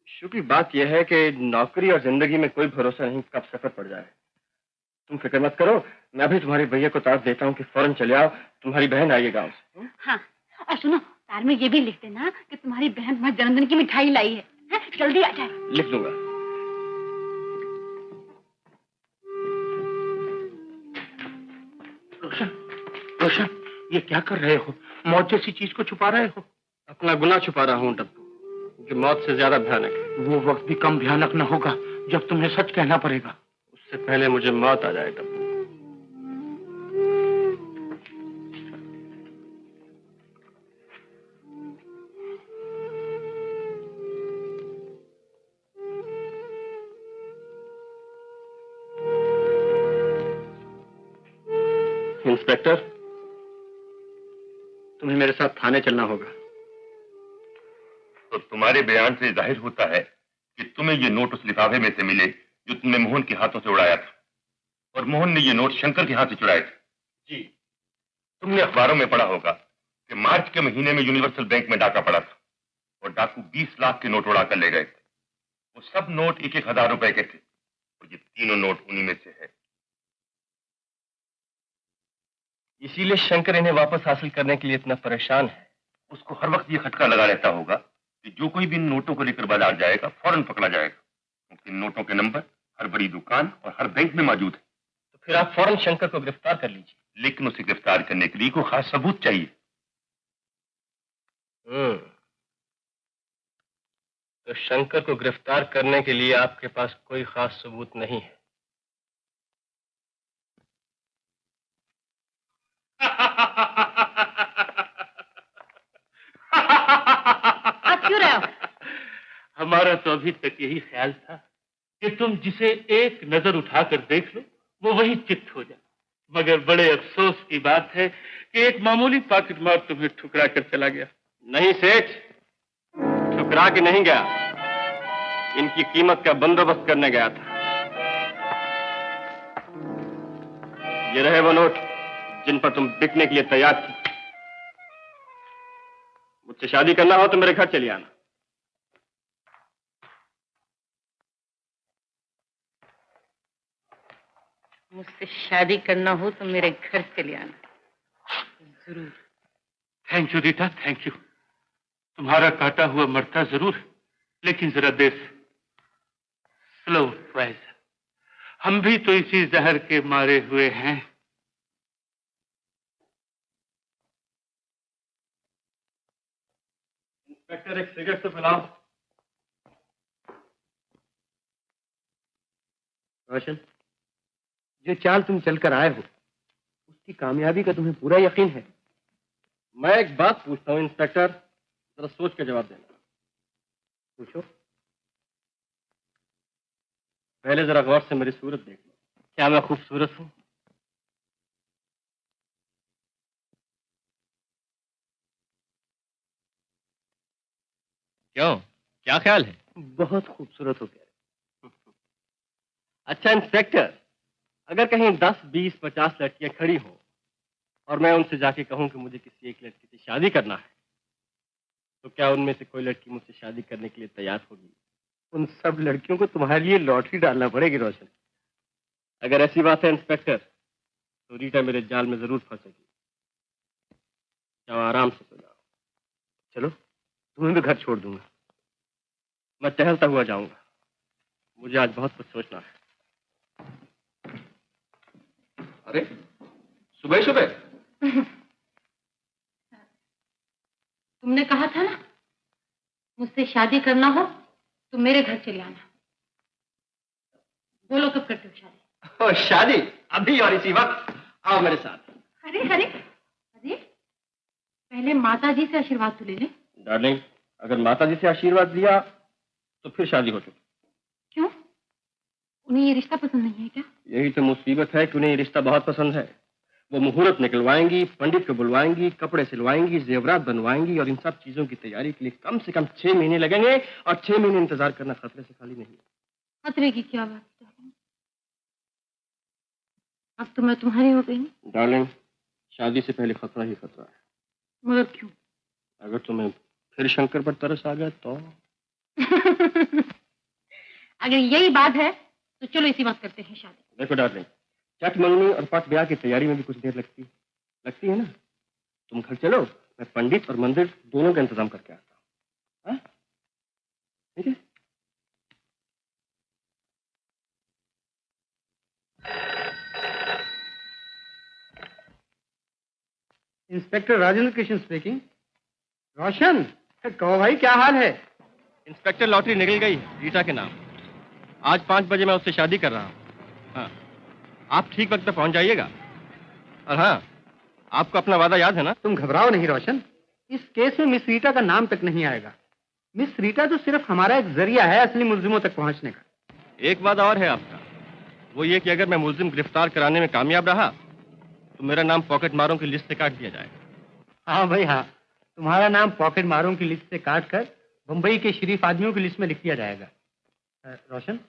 शुक्ल बात यह है कि नौकरी और जिंदगी में कोई भरोसा नहीं कब सफर पड़ जाए। तुम फिक्र मत करो, मैं भी तुम्हारे भैया को तार देता हूँ कि फौरन चले आओ, तुम्हारी बहन आई है गाँव से। हाँ, और सुनो, तार में ये भी लिख देना कि तुम्हारी बहन तुम्हारे जन्मदिन की मिठाई लाई है। जल्दी आ जाए। लिख दूंगा। रोशन, रोशन, ये क्या कर रहे हो? मौत जैसी चीज को छुपा रहे हो? अपना गुनाह छुपा रहा हूँ डब्बू, जो मौत से ज्यादा भयानक है। वो वक्त भी कम भयानक न होगा जब तुम्हें सच कहना पड़ेगा। उससे पहले मुझे मौत आ जाए डब्बू। इंस्पेक्टर, तुम्हें मेरे साथ थाने चलना होगा। तो तुम्हारे बयान से जाहिर होता है कि तुम्हें ये नोट उस लिफाफे में से मिले जो तुमने मोहन के हाथों से उड़ाया था, और मोहन ने ये नोट शंकर के हाथ से चुराए थे। जी। तुमने अखबारों में पढ़ा होगा कि मार्च के महीने में यूनिवर्सल बैंक में डाका पड़ा था और डाकू 20 लाख के नोट उड़ाकर ले गए थे। वो सब नोट 1-1 हज़ार रुपए के थे, और ये तीनों नोट उन्हीं में से है। इसीलिए शंकर इन्हें वापस हासिल करने के लिए इतना परेशान है। उसको हर वक्त ये खटका लगा रहता होगा कि जो कोई भी इन नोटों को लेकर बाजार जाएगा फौरन पकड़ा जाएगा, क्योंकि इन नोटों के नंबर हर बड़ी दुकान और हर बैंक में मौजूद है। तो फिर आप फौरन शंकर को गिरफ्तार कर लीजिए। लेकिन उसे गिरफ्तार करने के लिए कोई खास सबूत चाहिए। तो शंकर को गिरफ्तार करने के लिए आपके पास कोई खास सबूत नहीं है। आप क्यों रहे हो? हमारा तो अभी तक यही ख्याल था कि तुम जिसे एक नजर उठाकर देख लो वो वही चित्त हो जाए, मगर बड़े अफसोस की बात है कि एक मामूली पॉकेट मार तुम्हें ठुकरा कर चला गया। नहीं सेठ, ठुकरा के नहीं गया, इनकी कीमत का बंदोबस्त करने गया था। ये रहे वो नोट जिन पर तुम बिकने के लिए तैयार थी। मुझसे शादी करना हो तो मेरे घर चली आना। मुझसे शादी करना हो तो मेरे घर चले आना। जरूर। Thank you Rita, thank you. तुम्हारा काटा हुआ मरता जरूर, लेकिन जरा देर से। स्लो फैज, हम भी तो इसी जहर के मारे हुए हैं। इंस्पेक्टर, एक सिगरेट तो पिलाओ। रोशन, जो चाल तुम चलकर आए हो उसकी कामयाबी का तुम्हें पूरा यकीन है? मैं एक बात पूछता हूं इंस्पेक्टर, जरा सोच के जवाब देना। पूछो। पहले जरा गौर से मेरी सूरत देख लो। क्या मैं खूबसूरत हूं? क्यों, क्या ख्याल है? बहुत खूबसूरत हो गया। अच्छा इंस्पेक्टर, अगर कहीं 10, 20, 50 लड़कियां खड़ी हो और मैं उनसे जाके कहूं कि मुझे किसी एक लड़की से शादी करना है, तो क्या उनमें से कोई लड़की मुझसे शादी करने के लिए तैयार होगी? उन सब लड़कियों को तुम्हारे लिए लॉटरी डालना पड़ेगी रोशन। अगर ऐसी बात है इंस्पेक्टर, तो रीटा मेरे जाल में जरूर फंसेगी। जाओ आराम से सो जाओ। चलो, तुम्हें भी घर छोड़ दूंगा। मैं टहलता हुआ जाऊंगा। मुझे आज बहुत कुछ सोचना है। अरे सुबह सुबह तुमने कहा था ना मुझसे शादी करना हो तो मेरे घर चले आना। बोलो कब करते हो शादी? ओ, शादी अभी और इसी वक्त। आओ मेरे साथ। अरे अरे अरे पहले माता जी से आशीर्वाद तो ले ले। डार्लिंग, अगर माता जी से आशीर्वाद लिया तो फिर शादी हो चुकी। क्यों? उन्हें ये रिश्ता पसंद नहीं है क्या? यही तो मुसीबत है कि उन्हें ये रिश्ता बहुत पसंद है। वो मुहूर्त निकलवाएंगी, पंडित को बुलवाएंगी, कपड़े सिलवाएंगी, जेवरात बनवाएंगी और इन सब चीजों की तैयारी के लिए कम से कम 6 महीने लगेंगे और 6 महीने इंतजार करना खतरे से खाली नहीं। खतरे की क्या बात है? अब तो मैं तुम्हारी हो गई। डार्लिंग, शादी से पहले खतरा ही खतरा है। मगर क्यों? अगर तुम्हें फिर शंकर पर तरस आ गया तो अगर यही बात है तो चलो इसी बात करते हैं शादी। देखो डार्लिंग, चट मंगनी और पट ब्याह की तैयारी में भी कुछ देर लगती है ना। तुम घर चलो, मैं पंडित और मंदिर दोनों का इंतजाम करके आता हूँ। ठीक है? Inspector Rajendra Krishna speaking. रोशन, कहो भाई क्या हाल है? इंस्पेक्टर, लॉटरी निकल गई रीटा के नाम। आज 5 बजे मैं उससे शादी कर रहा हूँ। हाँ, आप ठीक वक्त पर पहुंच जाइएगा। और हाँ, आपको अपना वादा याद है ना? तुम घबराओ नहीं रोशन, इस केस में मिस रीटा का नाम तक नहीं आएगा। मिस रीटा तो सिर्फ हमारा एक जरिया है असली मुलजिमों तक पहुंचने का। एक वादा और है आपका, वो ये कि अगर मैं मुलजिम गिरफ्तार कराने में कामयाब रहा तो मेरा नाम पॉकेट मारों की लिस्ट से काट दिया जाएगा। हाँ भाई हाँ, तुम्हारा नाम पॉकेट मारों की लिस्ट से काट कर बंबई के शरीफ आदमियों की लिस्ट में लिख दिया जाएगा। रोशन,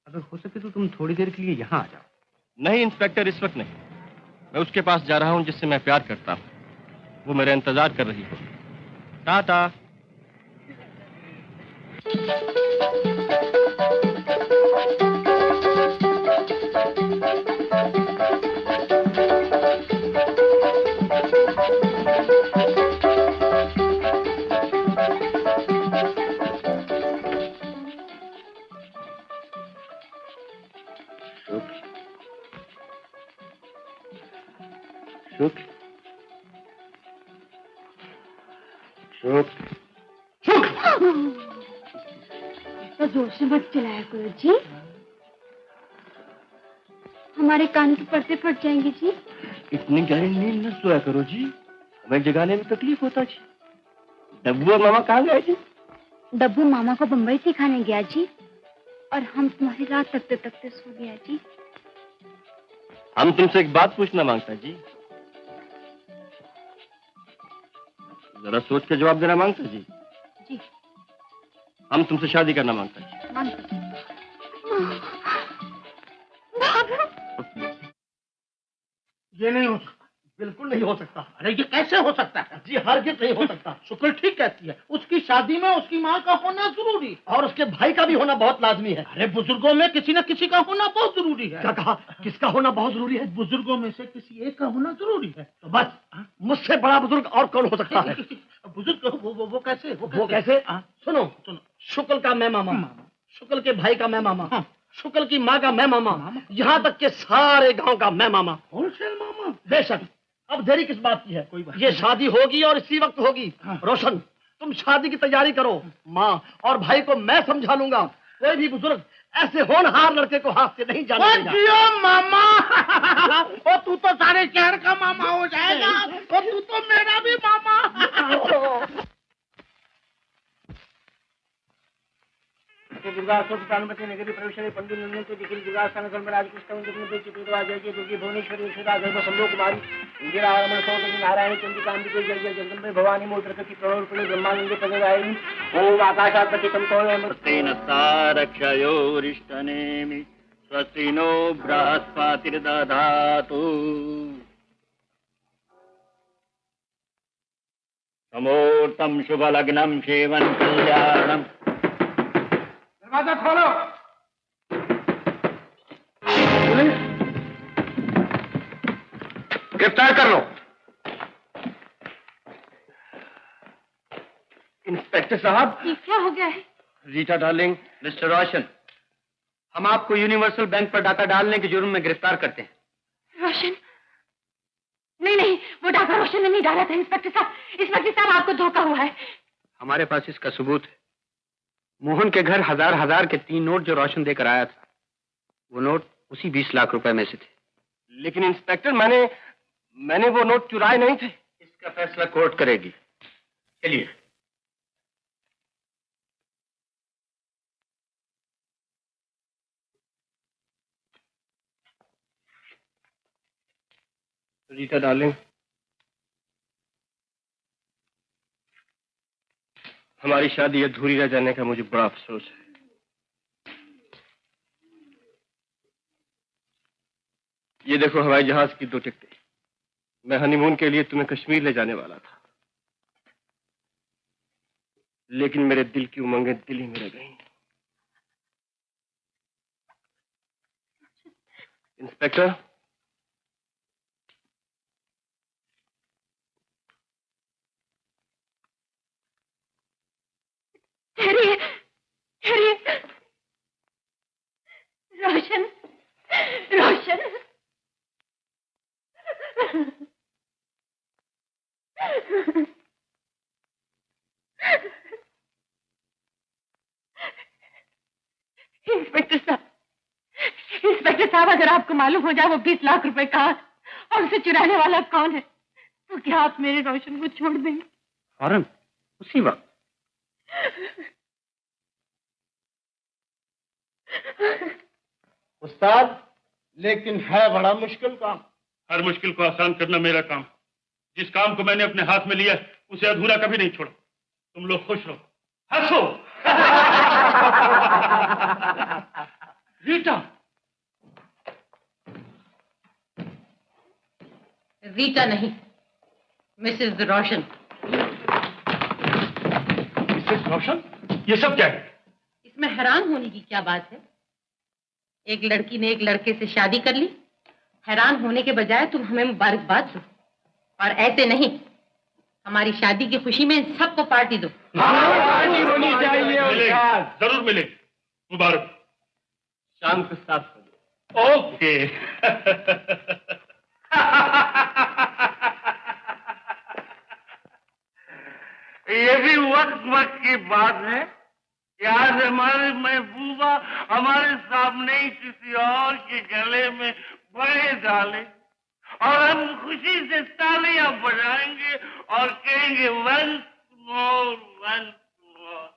अगर हो सके तो तुम थोड़ी देर के लिए यहाँ आ जाओ। नहीं इंस्पेक्टर, इस वक्त नहीं। मैं उसके पास जा रहा हूँ जिससे मैं प्यार करता हूँ। वो मेरा इंतजार कर रही होगी। टाटा। तो जोर से मत चलाया करो जी, हमारे कान के पर्दे फट जाएंगे जी। इतनी गहरी नींद न सोया करो जी, हमें जगाने में तकलीफ होता जी। डब्बू और मामा कहाँ गए जी? डब्बू मामा को बम्बई सिखाने गया जी, और हम तुम्हारी रात तकते तकते सो गया जी। हम तुमसे एक बात पूछना मांगता जी, जरा सोच के जवाब देना मांगता जी। जी। हम तुमसे शादी करना मांगता जी। ये नहीं हो सकता, बिल्कुल नहीं हो सकता। अरे ये कैसे हो सकता है जी? हरगिज़ नहीं हो सकता। शुक्र ठीक कहती है, उसकी शादी में उसकी माँ का होना जरूरी और उसके भाई का भी होना बहुत लाजमी है। अरे बुजुर्गों में किसी न किसी का होना बहुत जरूरी है। क्या कहा? किसका होना बहुत जरूरी है? बुजुर्गों में से किसी एक का होना जरूरी है। तो बस मुझसे बड़ा बुजुर्ग और कौन हो सकता है? बुजुर्ग वो कैसे? वो कैसे? सुनो सुनो, शुक्ल का मैं मामा, शुक्ल के भाई का मैं मामा, शुक्ल की माँ का मैं मामा, यहाँ तक के सारे गांव का मैं मामा। होलसेल मामा? बेशक। अब देरी किस बात की है? कोई बात ये शादी होगी और इसी वक्त होगी। रोशन, तुम शादी की तैयारी करो। माँ और भाई को मैं समझा लूंगा। कोई भी बुजुर्ग ऐसे होनहार लड़के को हाथ से नहीं जाने देगा। मामा ओ तू तो सारे शहर का मामा हो जाएगा, और तू तो मेरा भी मामा। दुर्गा सोपानुमति नगरी प्रवेश पंडित नंदन को दिखी दुर्गा स्थान धर्मराज कृष्ण दुर्गी भुवनेश्वरी यशोदा गर्भ संभो कुमारी इंदिरा रमण सौदरी नारायण चंद्रिका अंबिके जय जय जगदम्बे भवानी मोत्रकति प्रणोर्पणे ब्रह्मानंदे प्रजगायिनी ओम आकाशात् पतितं तोयमस्तेन सारक्षयोरिष्टनेमि स्वस्ति नो बृहस्पतिर्दधातु समोर्तं शुभलग्नं सेवन् कल्याणम्। दरवाजा खोलो। गिरफ्तार कर लो। इंस्पेक्टर साहब, ये क्या हो गया है? रीटा डार्लिंग, मिस्टर रोशन, हम आपको यूनिवर्सल बैंक पर डाका डालने के जुर्म में गिरफ्तार करते हैं। रोशन? नहीं नहीं, वो डाका रोशन ने नहीं डाला था इंस्पेक्टर साहब। इंस्पेक्टर साहब, आपको धोखा हुआ है। हमारे पास इसका सबूत है। मोहन के घर हजार हजार के 3 नोट जो रोशन देकर आया था, वो नोट उसी 20 लाख रुपए में से थे। लेकिन इंस्पेक्टर, मैंने वो नोट चुराए नहीं थे। इसका फैसला कोर्ट करेगी। चलिए। रीटा डार्लिंग, हमारी शादी अधूरी रह जाने का मुझे बड़ा अफसोस है। ये देखो हवाई जहाज की 2 टिकटें। मैं हनीमून के लिए तुम्हें कश्मीर ले जाने वाला था, लेकिन मेरे दिल की उमंगें दिल ही में रह गईं। इंस्पेक्टर, ठहरिए, ठहरिए। रोशन, रोशन। इंस्पेक्टर साहब, अगर आपको मालूम हो जाए वो 20 लाख रुपए कहाँ और उसे चुराने वाला कौन है, तो क्या आप मेरे रोशन को छोड़ देंगे? फौरन उसी वक्त। उस्ताद, लेकिन है बड़ा मुश्किल काम। हर मुश्किल को आसान करना मेरा काम। जिस काम को मैंने अपने हाथ में लिया उसे अधूरा कभी नहीं छोड़ा। तुम लोग खुश रहो, हंसो। रीटा। रीटा नहीं, मिसेस रोशन। मिसेस रोशन? ये सब क्या है? इसमें हैरान होने की क्या बात है? एक लड़की ने एक लड़के से शादी कर ली। हैरान होने के बजाय तुम हमें मुबारकबाद दो, और ऐसे नहीं, हमारी शादी की खुशी में सबको पार्टी दो। पार्टी होनी चाहिए। जरूर मिले। मुबारक। शाम को 7 बजे। ओके। ये भी वक्त की बात है कि आज हमारे महबूबा हमारे सामने ही किसी और के गले में बड़े डाले, और हम खुशी से तालियां बजाएंगे और कहेंगे वंस मोर, वंस मोर।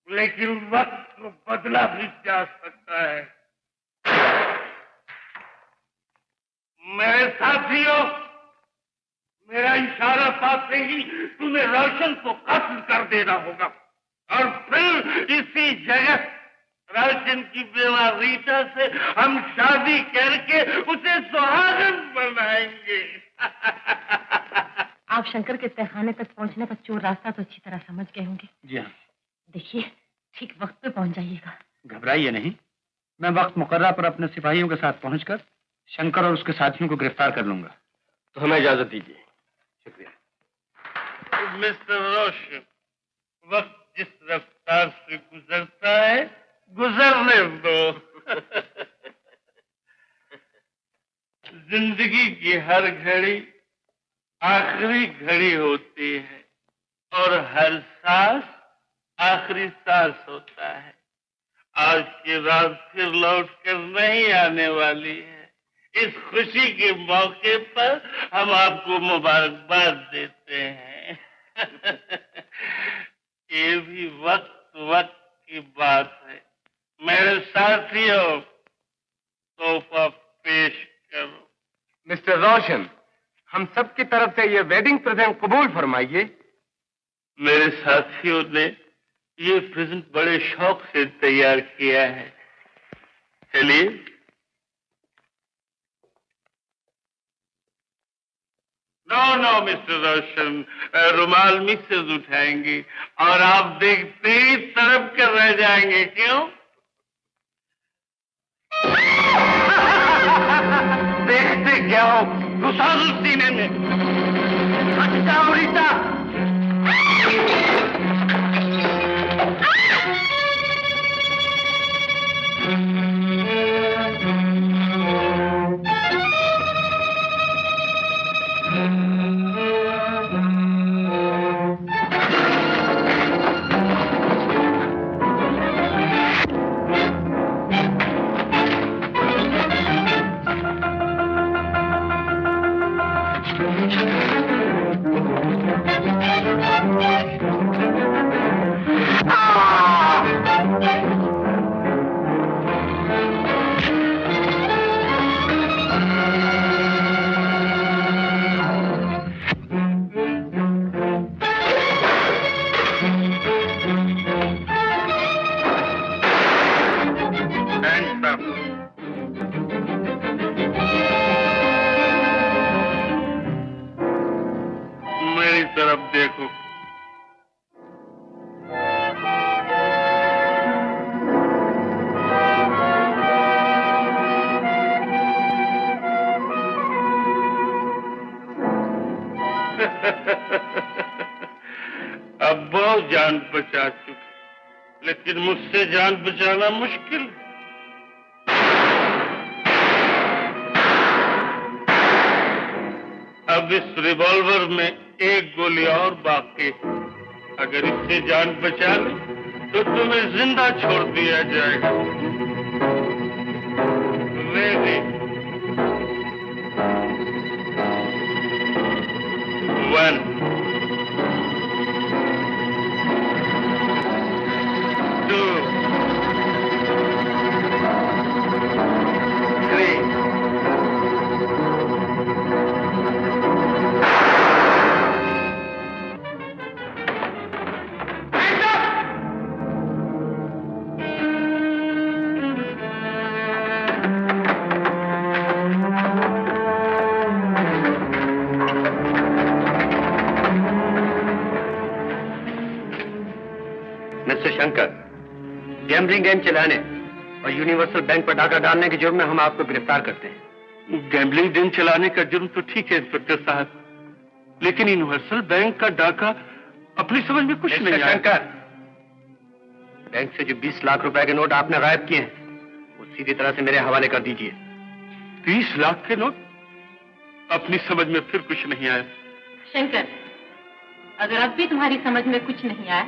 लेकिन वक्त को बदला भी जा सकता है। मेरे साथियों, मेरा इशारा पाते ही तुम्हें रोशन को कत्ल कर देना होगा, और फिर इसी जगह रोशन की बेवा रीटा से हम शादी करके उसे सुहागन बनाएंगे। आप शंकर के तहखाने तक पहुंचने का चोर रास्ता तो अच्छी तरह समझ गए होंगे। जी हाँ। देखिए, ठीक वक्त पे पहुंच जाइएगा। घबराइए नहीं, मैं वक्त मुकर्रर पर अपने सिपाहियों के साथ पहुंचकर शंकर और उसके साथियों को गिरफ्तार कर लूंगा। तो हमें इजाजत दीजिए। शुक्रिया। मिस्टर रोशन, वक्त जिस रफ्तार से गुजरता है गुजरने दो। जिंदगी की हर घड़ी आखिरी घड़ी होती है, और हर सांस आखिरी सांस होता है। आज की रात फिर लौट कर नहीं आने वाली है। इस खुशी के मौके पर हम आपको मुबारकबाद देते हैं। ये भी वक्त की बात है। मेरे साथियों, तोहफा पेश करो। मिस्टर रोशन, हम सब की तरफ से ये वेडिंग प्रेजेंट कबूल फरमाइए। मेरे साथियों ने ये प्रेजेंट बड़े शौक से तैयार किया है। चलिए। नो मिस्टर रोशन, रुमाल मिसेज उठाएंगी और आप देखते ही तड़प कर रह जाएंगे। क्यों? देखते क्या हो, घुसा दो सीने में। हट जाओ रीटा। मेरी तरफ देखो। अब बहुत जान बचा चुके, लेकिन मुझसे जान बचाना मुश्किल है। अब इस रिवॉल्वर में एक गोली और बाकी है। अगर इससे जान बचा ली तो तुम्हें जिंदा छोड़ दिया जाएगा। Ready? 1 2 3 mister Shankar, gambling game चलाने और यूनिवर्सल बैंक पर डाका डालने के जुर्म में हम आपको गिरफ्तार करते हैं। गैम्बलिंग गेम चलाने का जुर्म तो ठीक है इंस्पेक्टर साहब, लेकिन यूनिवर्सल बैंक का डाका अपनी समझ में कुछ नहीं आया। शंकर, बैंक से जो 20 लाख रुपए के नोट आपने गायब किए हैं वो सीधी तरह से मेरे हवाले कर दीजिए। 20 लाख के नोट? अपनी समझ में फिर कुछ नहीं आया। शंकर, अगर अब भी तुम्हारी समझ में कुछ नहीं आया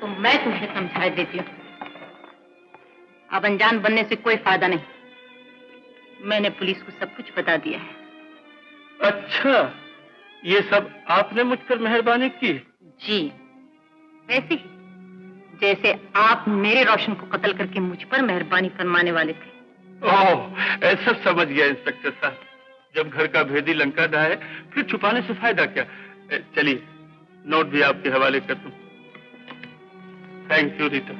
तो मैं तुम्हें समझा देती हूँ। अब अनजान बनने से कोई फायदा नहीं। मैंने पुलिस को सब कुछ बता दिया है। अच्छा, ये सब आपने मुझ पर मेहरबानी की? जी, वैसे ही जैसे आप मेरे रोशन को कत्ल करके मुझ पर मेहरबानी फरमाने वाले थे। ओह, ऐसा समझ गया इंस्पेक्टर साहब। जब घर का भेदी लंका डाहे फिर छुपाने से फायदा क्या। चलिए, नोट भी आपके हवाले कर दूं। Thank you Rita.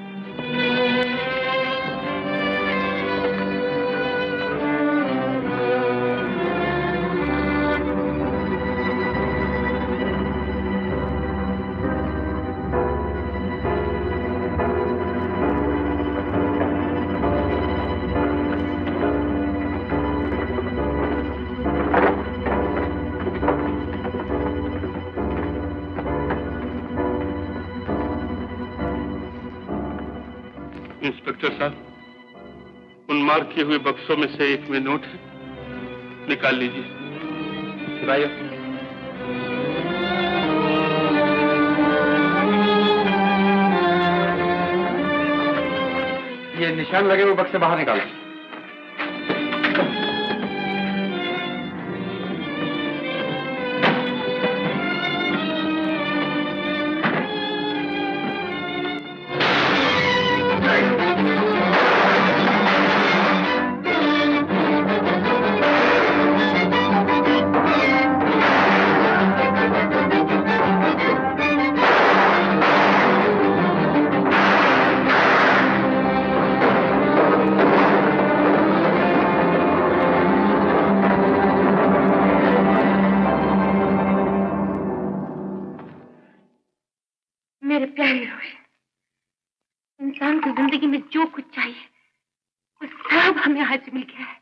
इंस्पेक्टर साहब, उन मार किए हुए बक्सों में से एक में नोट है, निकाल लीजिए। सिपाही, ये निशान लगे हुए बक्से बाहर निकालो। मेरे प्यारे रोशन, इंसान को जिंदगी में जो कुछ चाहिए वो सब हमें आज मिल गया है।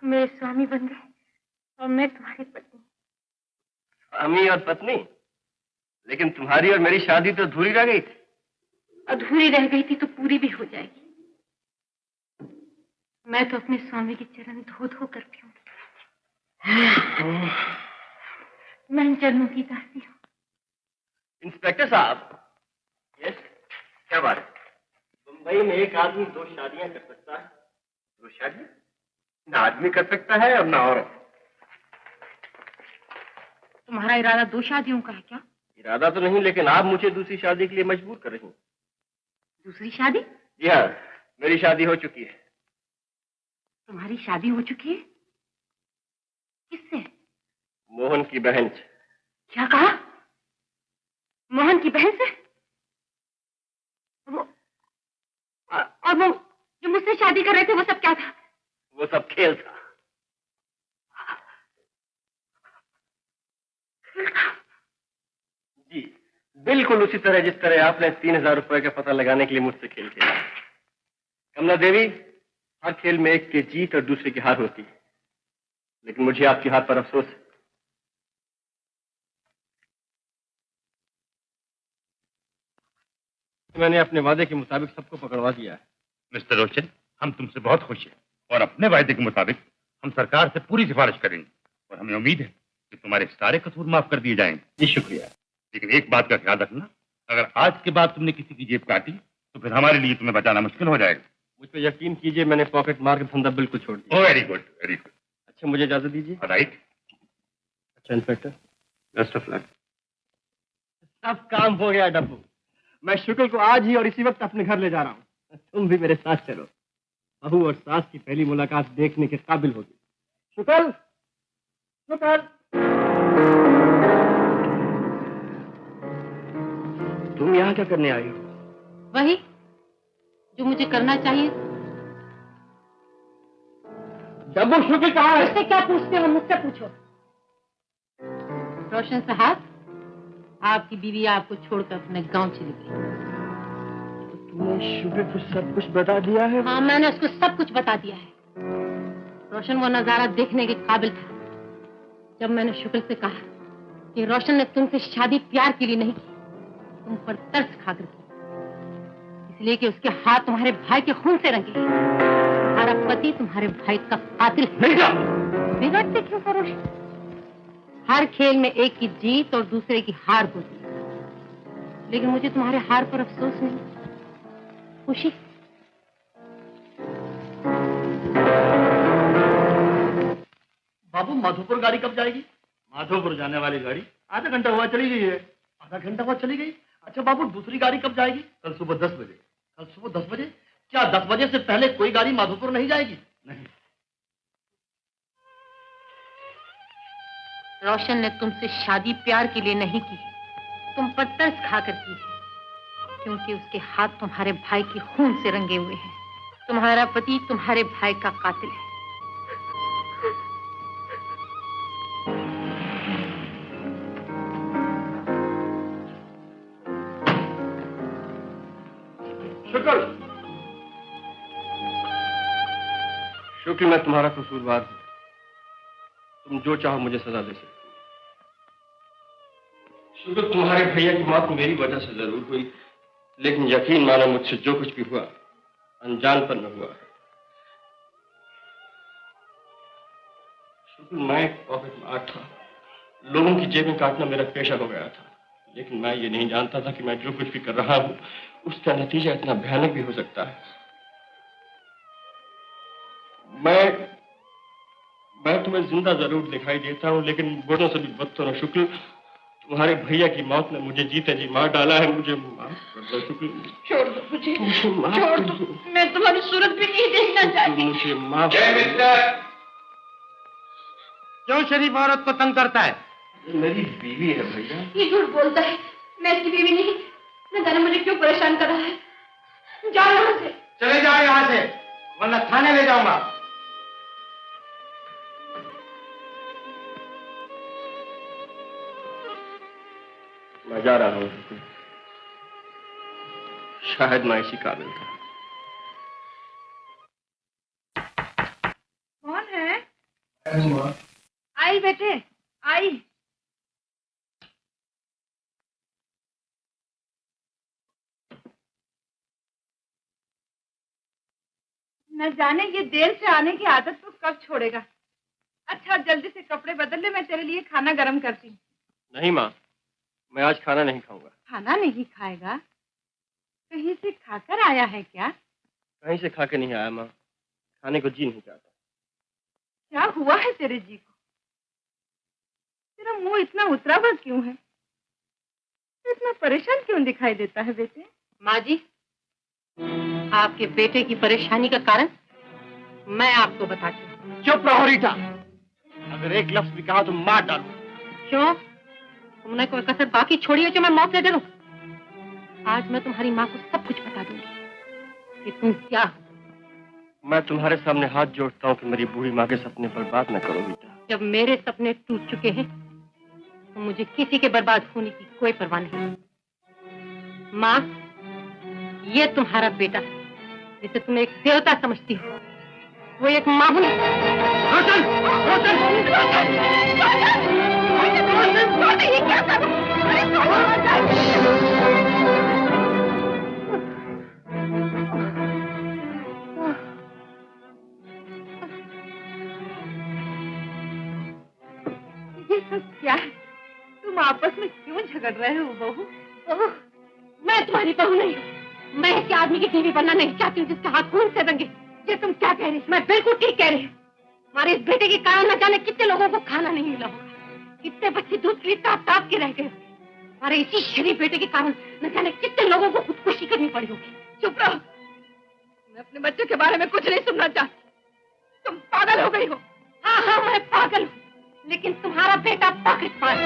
तुम मेरे स्वामी बन गए और मैं तुम्हारी पत्नी। स्वामी और पत्नी? लेकिन तुम्हारी और मेरी शादी तो अधूरी रह गई थी। अधूरी रह गई थी तो पूरी भी हो जाएगी। मैं तो अपने स्वामी के चरण धो धो कर पीऊंगी। मैं इन चरणों की दासी हूँ। इंस्पेक्टर साहब, यस, क्या बात है? मुंबई में एक आदमी 2 शादियां कर सकता है। 2 शादी? ना आदमी कर सकता है और ना औरत। तुम्हारा इरादा 2 शादियों का है क्या? इरादा तो नहीं, लेकिन आप मुझे दूसरी शादी के लिए मजबूर कर रही हैं। दूसरी शादी? जी हाँ, मेरी शादी हो चुकी है। तुम्हारी शादी हो चुकी है? किससे? मोहन की बहन से। क्या कहा? मोहन की बहन से? वो और वो जो मुझसे शादी कर रहे थे वो सब क्या था? वो सब खेल था। जी, बिल्कुल उसी तरह जिस तरह आपने 3000 रुपए का पता लगाने के लिए मुझसे खेल खेला। कमला देवी, हर खेल में एक की जीत और दूसरे की हार होती है, लेकिन मुझे आपकी हार पर अफसोस है। मैंने अपने वादे के मुताबिक सबको पकड़वा दिया है। मिस्टर रोशन, हम तुमसे बहुत खुश हैं और अपने वायदे के मुताबिक हम सरकार से पूरी सिफारिश करेंगे और हमें उम्मीद है कि तुम्हारे सारे कसूर माफ कर दिए जाएंगे। जी शुक्रिया। लेकिन एक बात का ख्याल रखना, अगर आज के बाद तुमने किसी की जेब काटी तो फिर हमारे लिए तुम्हें बचाना मुश्किल हो जाएगा। मुझ पर यकीन कीजिए, मैंने पॉकेट मार का धंधा बिल्कुल छोड़ दिया। Very good, very good. अच्छा, मुझे इजाजत दीजिए। राइट। अच्छा इंस्पेक्टर, बेस्ट ऑफ लक। सब काम हो गया डब्बू। मैं शुक्ल को आज ही और इसी वक्त अपने घर ले जा रहा हूँ। तुम भी मेरे साथ चलो। बहू और सास की पहली मुलाकात देखने के काबिल होगी। शुक्ल, शुक्ल। तुम यहाँ क्या करने आई हो? वही जो मुझे करना चाहिए। डब्बू, शुक्ल कहाँ है? मुझसे क्या पूछते हो? मुझसे पूछो। रोशन साहब, आपकी बीवी आपको छोड़कर अपने गांव चली गई। तो तुमने शुक्ल को सब कुछ बता दिया है? हाँ, मैंने उसको सब कुछ बता दिया है। रोशन वो नजारा देखने के काबिल था जब मैंने शुक्ल से कहा कि रोशन ने तुमसे शादी प्यार के लिए नहीं की, तुम पर तरस खाकर की, इसलिए कि उसके हाथ तुम्हारे भाई के खून से रंगे। तुम्हारा पति तुम्हारे भाई का कातिल है। बिगड़ते क्यों हो रोशन? हर खेल में एक की जीत और दूसरे की हार होती है, लेकिन मुझे तुम्हारे हार पर अफसोस नहीं, खुशी। बाबू, माधोपुर गाड़ी कब जाएगी? माधोपुर जाने वाली गाड़ी आधा घंटा हुआ चली गई है। आधा घंटा हुआ चली गई? अच्छा बाबू, दूसरी गाड़ी कब जाएगी? कल सुबह 10 बजे। कल सुबह 10 बजे? क्या 10 बजे से पहले कोई गाड़ी माधोपुर नहीं जाएगी? नहीं। रोशन ने तुमसे शादी प्यार के लिए नहीं की, तुम पर तरस खाकर की है, क्योंकि उसके हाथ तुम्हारे भाई के खून से रंगे हुए हैं। तुम्हारा पति तुम्हारे भाई का कातिल है। शुक्ल, मैं तुम्हारा कसूरवार हूं। तुम जो चाहो मुझे सजा दे सकते हो। शुक्ल, तुम्हारे भैया की मौत मेरी वजह से जरूर हुई, लेकिन यकीन मानो मुझसे जो कुछ भी हुआ अनजान पर न हुआ। शुक्ल, मैं एक पॉकेट मार था। लोगों की जेबें काटना मेरा पेशा हो गया था, लेकिन मैं ये नहीं जानता था कि मैं जो कुछ भी कर रहा हूं उसका नतीजा इतना भयानक भी हो सकता है। मैं तुम्हें जिंदा जरूर दिखाई देता हूँ, लेकिन बुढ़ों से भी बदतर हूँ। शुक्ल, तुम्हारे भैया की मौत ने मुझे जीते जी मार डाला है। मुझे माफ कर दो शुक्ल। छोड़ दो मुझे, माफ छोड़ कर दो। दो। मैं तुम्हारी सूरत भी नहीं देखना चाहती। मुझे माफ जय कर मिस्टर, क्यों शरीफ औरत को तंग करता है? दो। मेरी बीवी है भैया। ये झूठ बोलता है, मैं इसकी बीवी नहीं। न जाने मुझे क्यों परेशान कर रहा है। जाओ यहाँ से। चले जाओ यहाँ से, वरना थाने ले जाऊंगा। मैं जा रहा हूँ। शायद मैं इसी काबिल था। कौन है? आई बेटे, आई। न जाने ये देर से आने की आदत तो कब छोड़ेगा। अच्छा, जल्दी से कपड़े बदल ले, मैं तेरे लिए खाना गरम करती हूँ। नहीं माँ, मैं आज खाना नहीं खाऊंगा। खाना नहीं खाएगा? कहीं से खाकर आया है क्या? कहीं से खा के नहीं आया माँ, खाने को जी नहीं चाहता। क्या हुआ है तेरे जी को? तेरा मुंह इतना उतरा हुआ क्यों है? इतना परेशान क्यों दिखाई देता है बेटे? माँ जी, आपके बेटे की परेशानी का कारण मैं आपको बताती हूँ। चुप रहो रीटा, अगर एक लफ्ज भी कहा तो मार डालूं। क्यों? तुमने कोई कसर बाकी छोड़ी है जो मैं मौत से डरूं? आज मैं तुम्हारी माँ को सब कुछ बता दूंगी कि तुम क्या हो। मैं तुम्हारे सामने हाथ जोड़ता हूँ कि मेरी बूढ़ी माँ के सपने बर्बाद न करो रीटा। जब मेरे सपने टूट चुके हैं तो मुझे किसी के बर्बाद होने की कोई परवाह नहीं। माँ, ये तुम्हारा बेटा जिसे तुम एक देवता समझती हो, वो एक मामूली ये सब क्या है? तुम आपस में क्यों झगड़ रहे हो बहू? मैं तुम्हारी बहू नहीं हूँ। मैं ऐसे आदमी की बीवी बनना नहीं चाहती हूँ जिसका हाथ खून से रंगे। ये तुम क्या कह रही? मैं बिल्कुल ठीक कह रही हूँ। हमारे इस बेटे के कारण न जाने कितने लोगों को खाना नहीं मिला होगा, कितने बच्चे दूध के लिए ताप के रह गए। हमारे इसी शरीफ बेटे के कारण न जाने कितने लोगों को खुदकुशी करनी पड़ी होगी। चुप रहो, मैं अपने बच्चे के बारे में कुछ नहीं सुनना चाहती। तुम पागल हो गई हो। हाँ हाँ, मैं पागल हूँ, लेकिन तुम्हारा बेटा पाकिस्तान,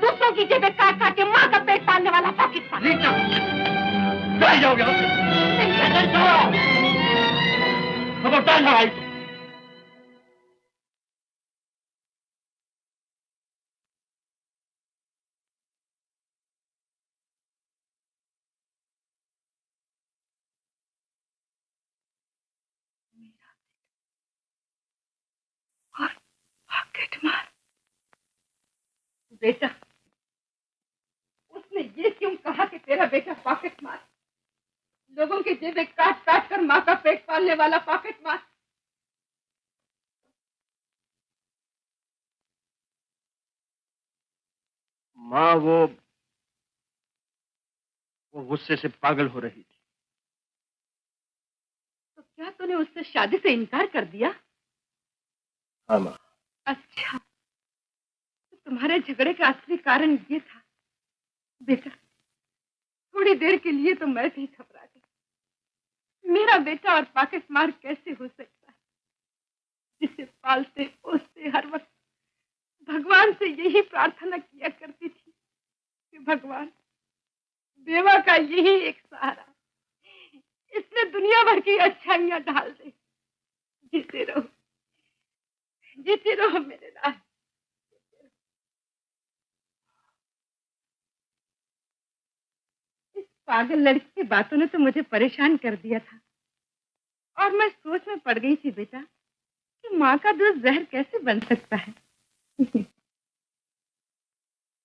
दूसरों की जेबें काट काट के माँ का पेट पालने वाला पाकिस्तान। जाओगे खबरदार ना आई। बेटा, उसने ये क्यों कहा कि तेरा बेटा पॉकेट मार? लोगों की जेबें काट काट कर माँ का पेट पालने वाला पॉकेट मार। माँ वो गुस्से से पागल हो रही थी। तो क्या तूने उससे शादी से इनकार कर दिया? हाँ माँ। अच्छा, तो तुम्हारे झगड़े का असली कारण ये था। बेटा, थोड़ी देर के लिए तो मैं भी घबरा गई। मेरा बेटा और पॉकेट मार कैसे हो सकता है, जिसे पालते पोसते हर वक्त भगवान से यही प्रार्थना किया करती थी कि भगवान, बेवा का यही एक सहारा, इसने दुनिया भर की अच्छाइयां ढाल दे। जीते रहो, जीते रहो मेरे लाल। इस पागल लड़की की बातों ने तो मुझे परेशान कर दिया था, और मैं सोच में पड़ गई थी बेटा कि माँ का दूध जहर कैसे बन सकता है।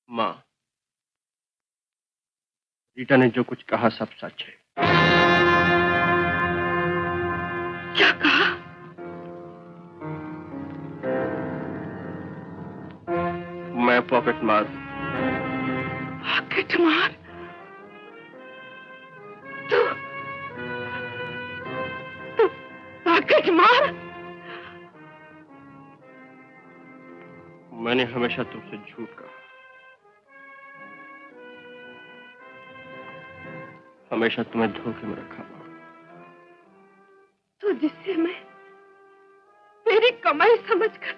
माँ, रीटा ने जो कुछ कहा सब सच है। क्या कहा? मैं पॉकेट मार। पॉकेट मार? तू पॉकेट मार? मैंने हमेशा तुमसे झूठ कहा, हमेशा तुम्हें धोखे में रखा। तो जिससे मैं मेरी कमाई समझकर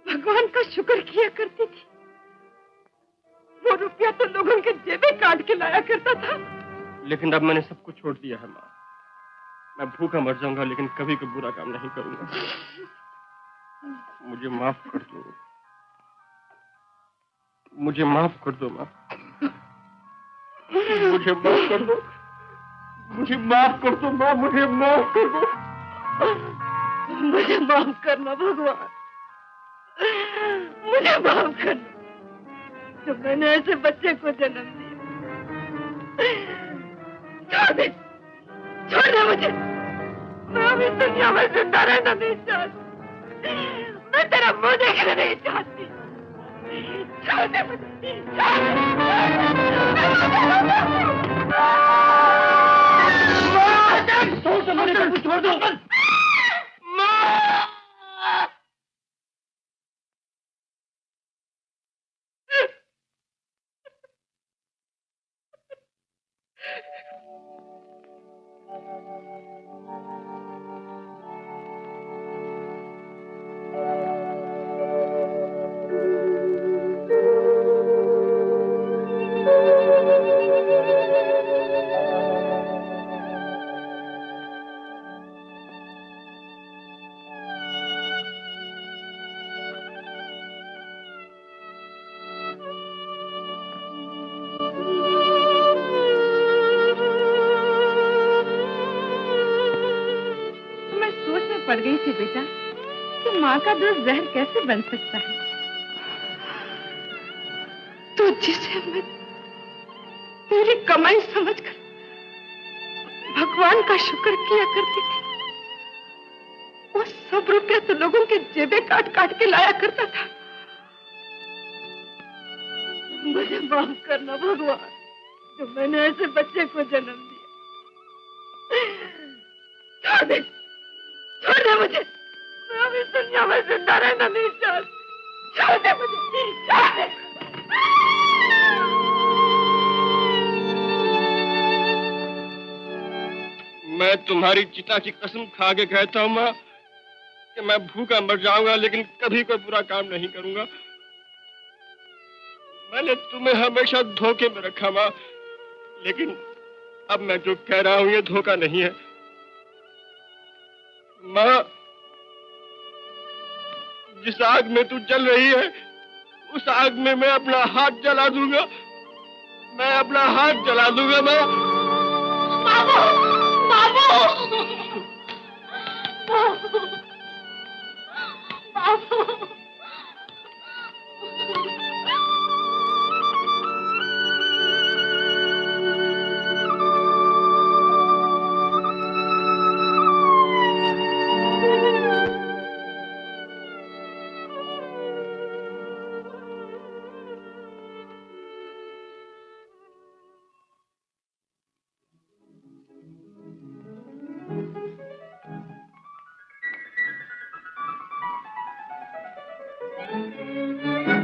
भगवान का शुक्र किया करती थी, वो रुपया तो लोगों के जेबें काट के लाया करता था। लेकिन अब मैंने सब कुछ छोड़ दिया है माँ। मैं भूखा मर जाऊंगा लेकिन कभी कोई बुरा काम नहीं करूंगा। मुझे माफ कर दो, मुझे माफ कर दो माँ। मुझे माफ कर दो, मुझे माफ कर दो माँ, मुझे माफ कर दो। मुझे माफ करना भगवान, मुझे माफ करना जो मैंने ऐसे बच्चे को जन्म दिया। छोड़ दे, छोड़ दे मुझे। मैं अभी दुनिया में जिंदा रहना नहीं चाहती। मैं तेरा मुंह देखना नहीं चाहती। छोड़ दे मुझे, छोड़ दो। गई थी बेटा कि माँ का दूध जहर कैसे बन सकता है। तो जिसे मैं तेरी कमाई समझकर भगवान का शुक्र किया करती थी, वो सब रुपया तो लोगों के जेबे काट काट के लाया करता था। मुझे माफ करना भगवान, जो मैंने ऐसे बच्चे को जन्म दिया। छोड़ दे मुझे, मैं अब इस दुनिया में जिंदा रहना नहीं चाहती। छोड़ दे मुझे, छोड़ दे। मैं तुम्हारी चिता की कसम खा के कहता हूँ माँ कि मैं भूखा मर जाऊंगा, लेकिन कभी कोई बुरा काम नहीं करूंगा। मैंने तुम्हें हमेशा धोखे में रखा माँ, लेकिन अब मैं जो कह रहा हूँ ये धोखा नहीं है। माँ, जिस आग में तू जल रही है उस आग में मैं अपना हाथ जला दूंगा, मैं अपना हाथ जला दूंगा माँ। बाबू, बाबू, बाबू। Thank you.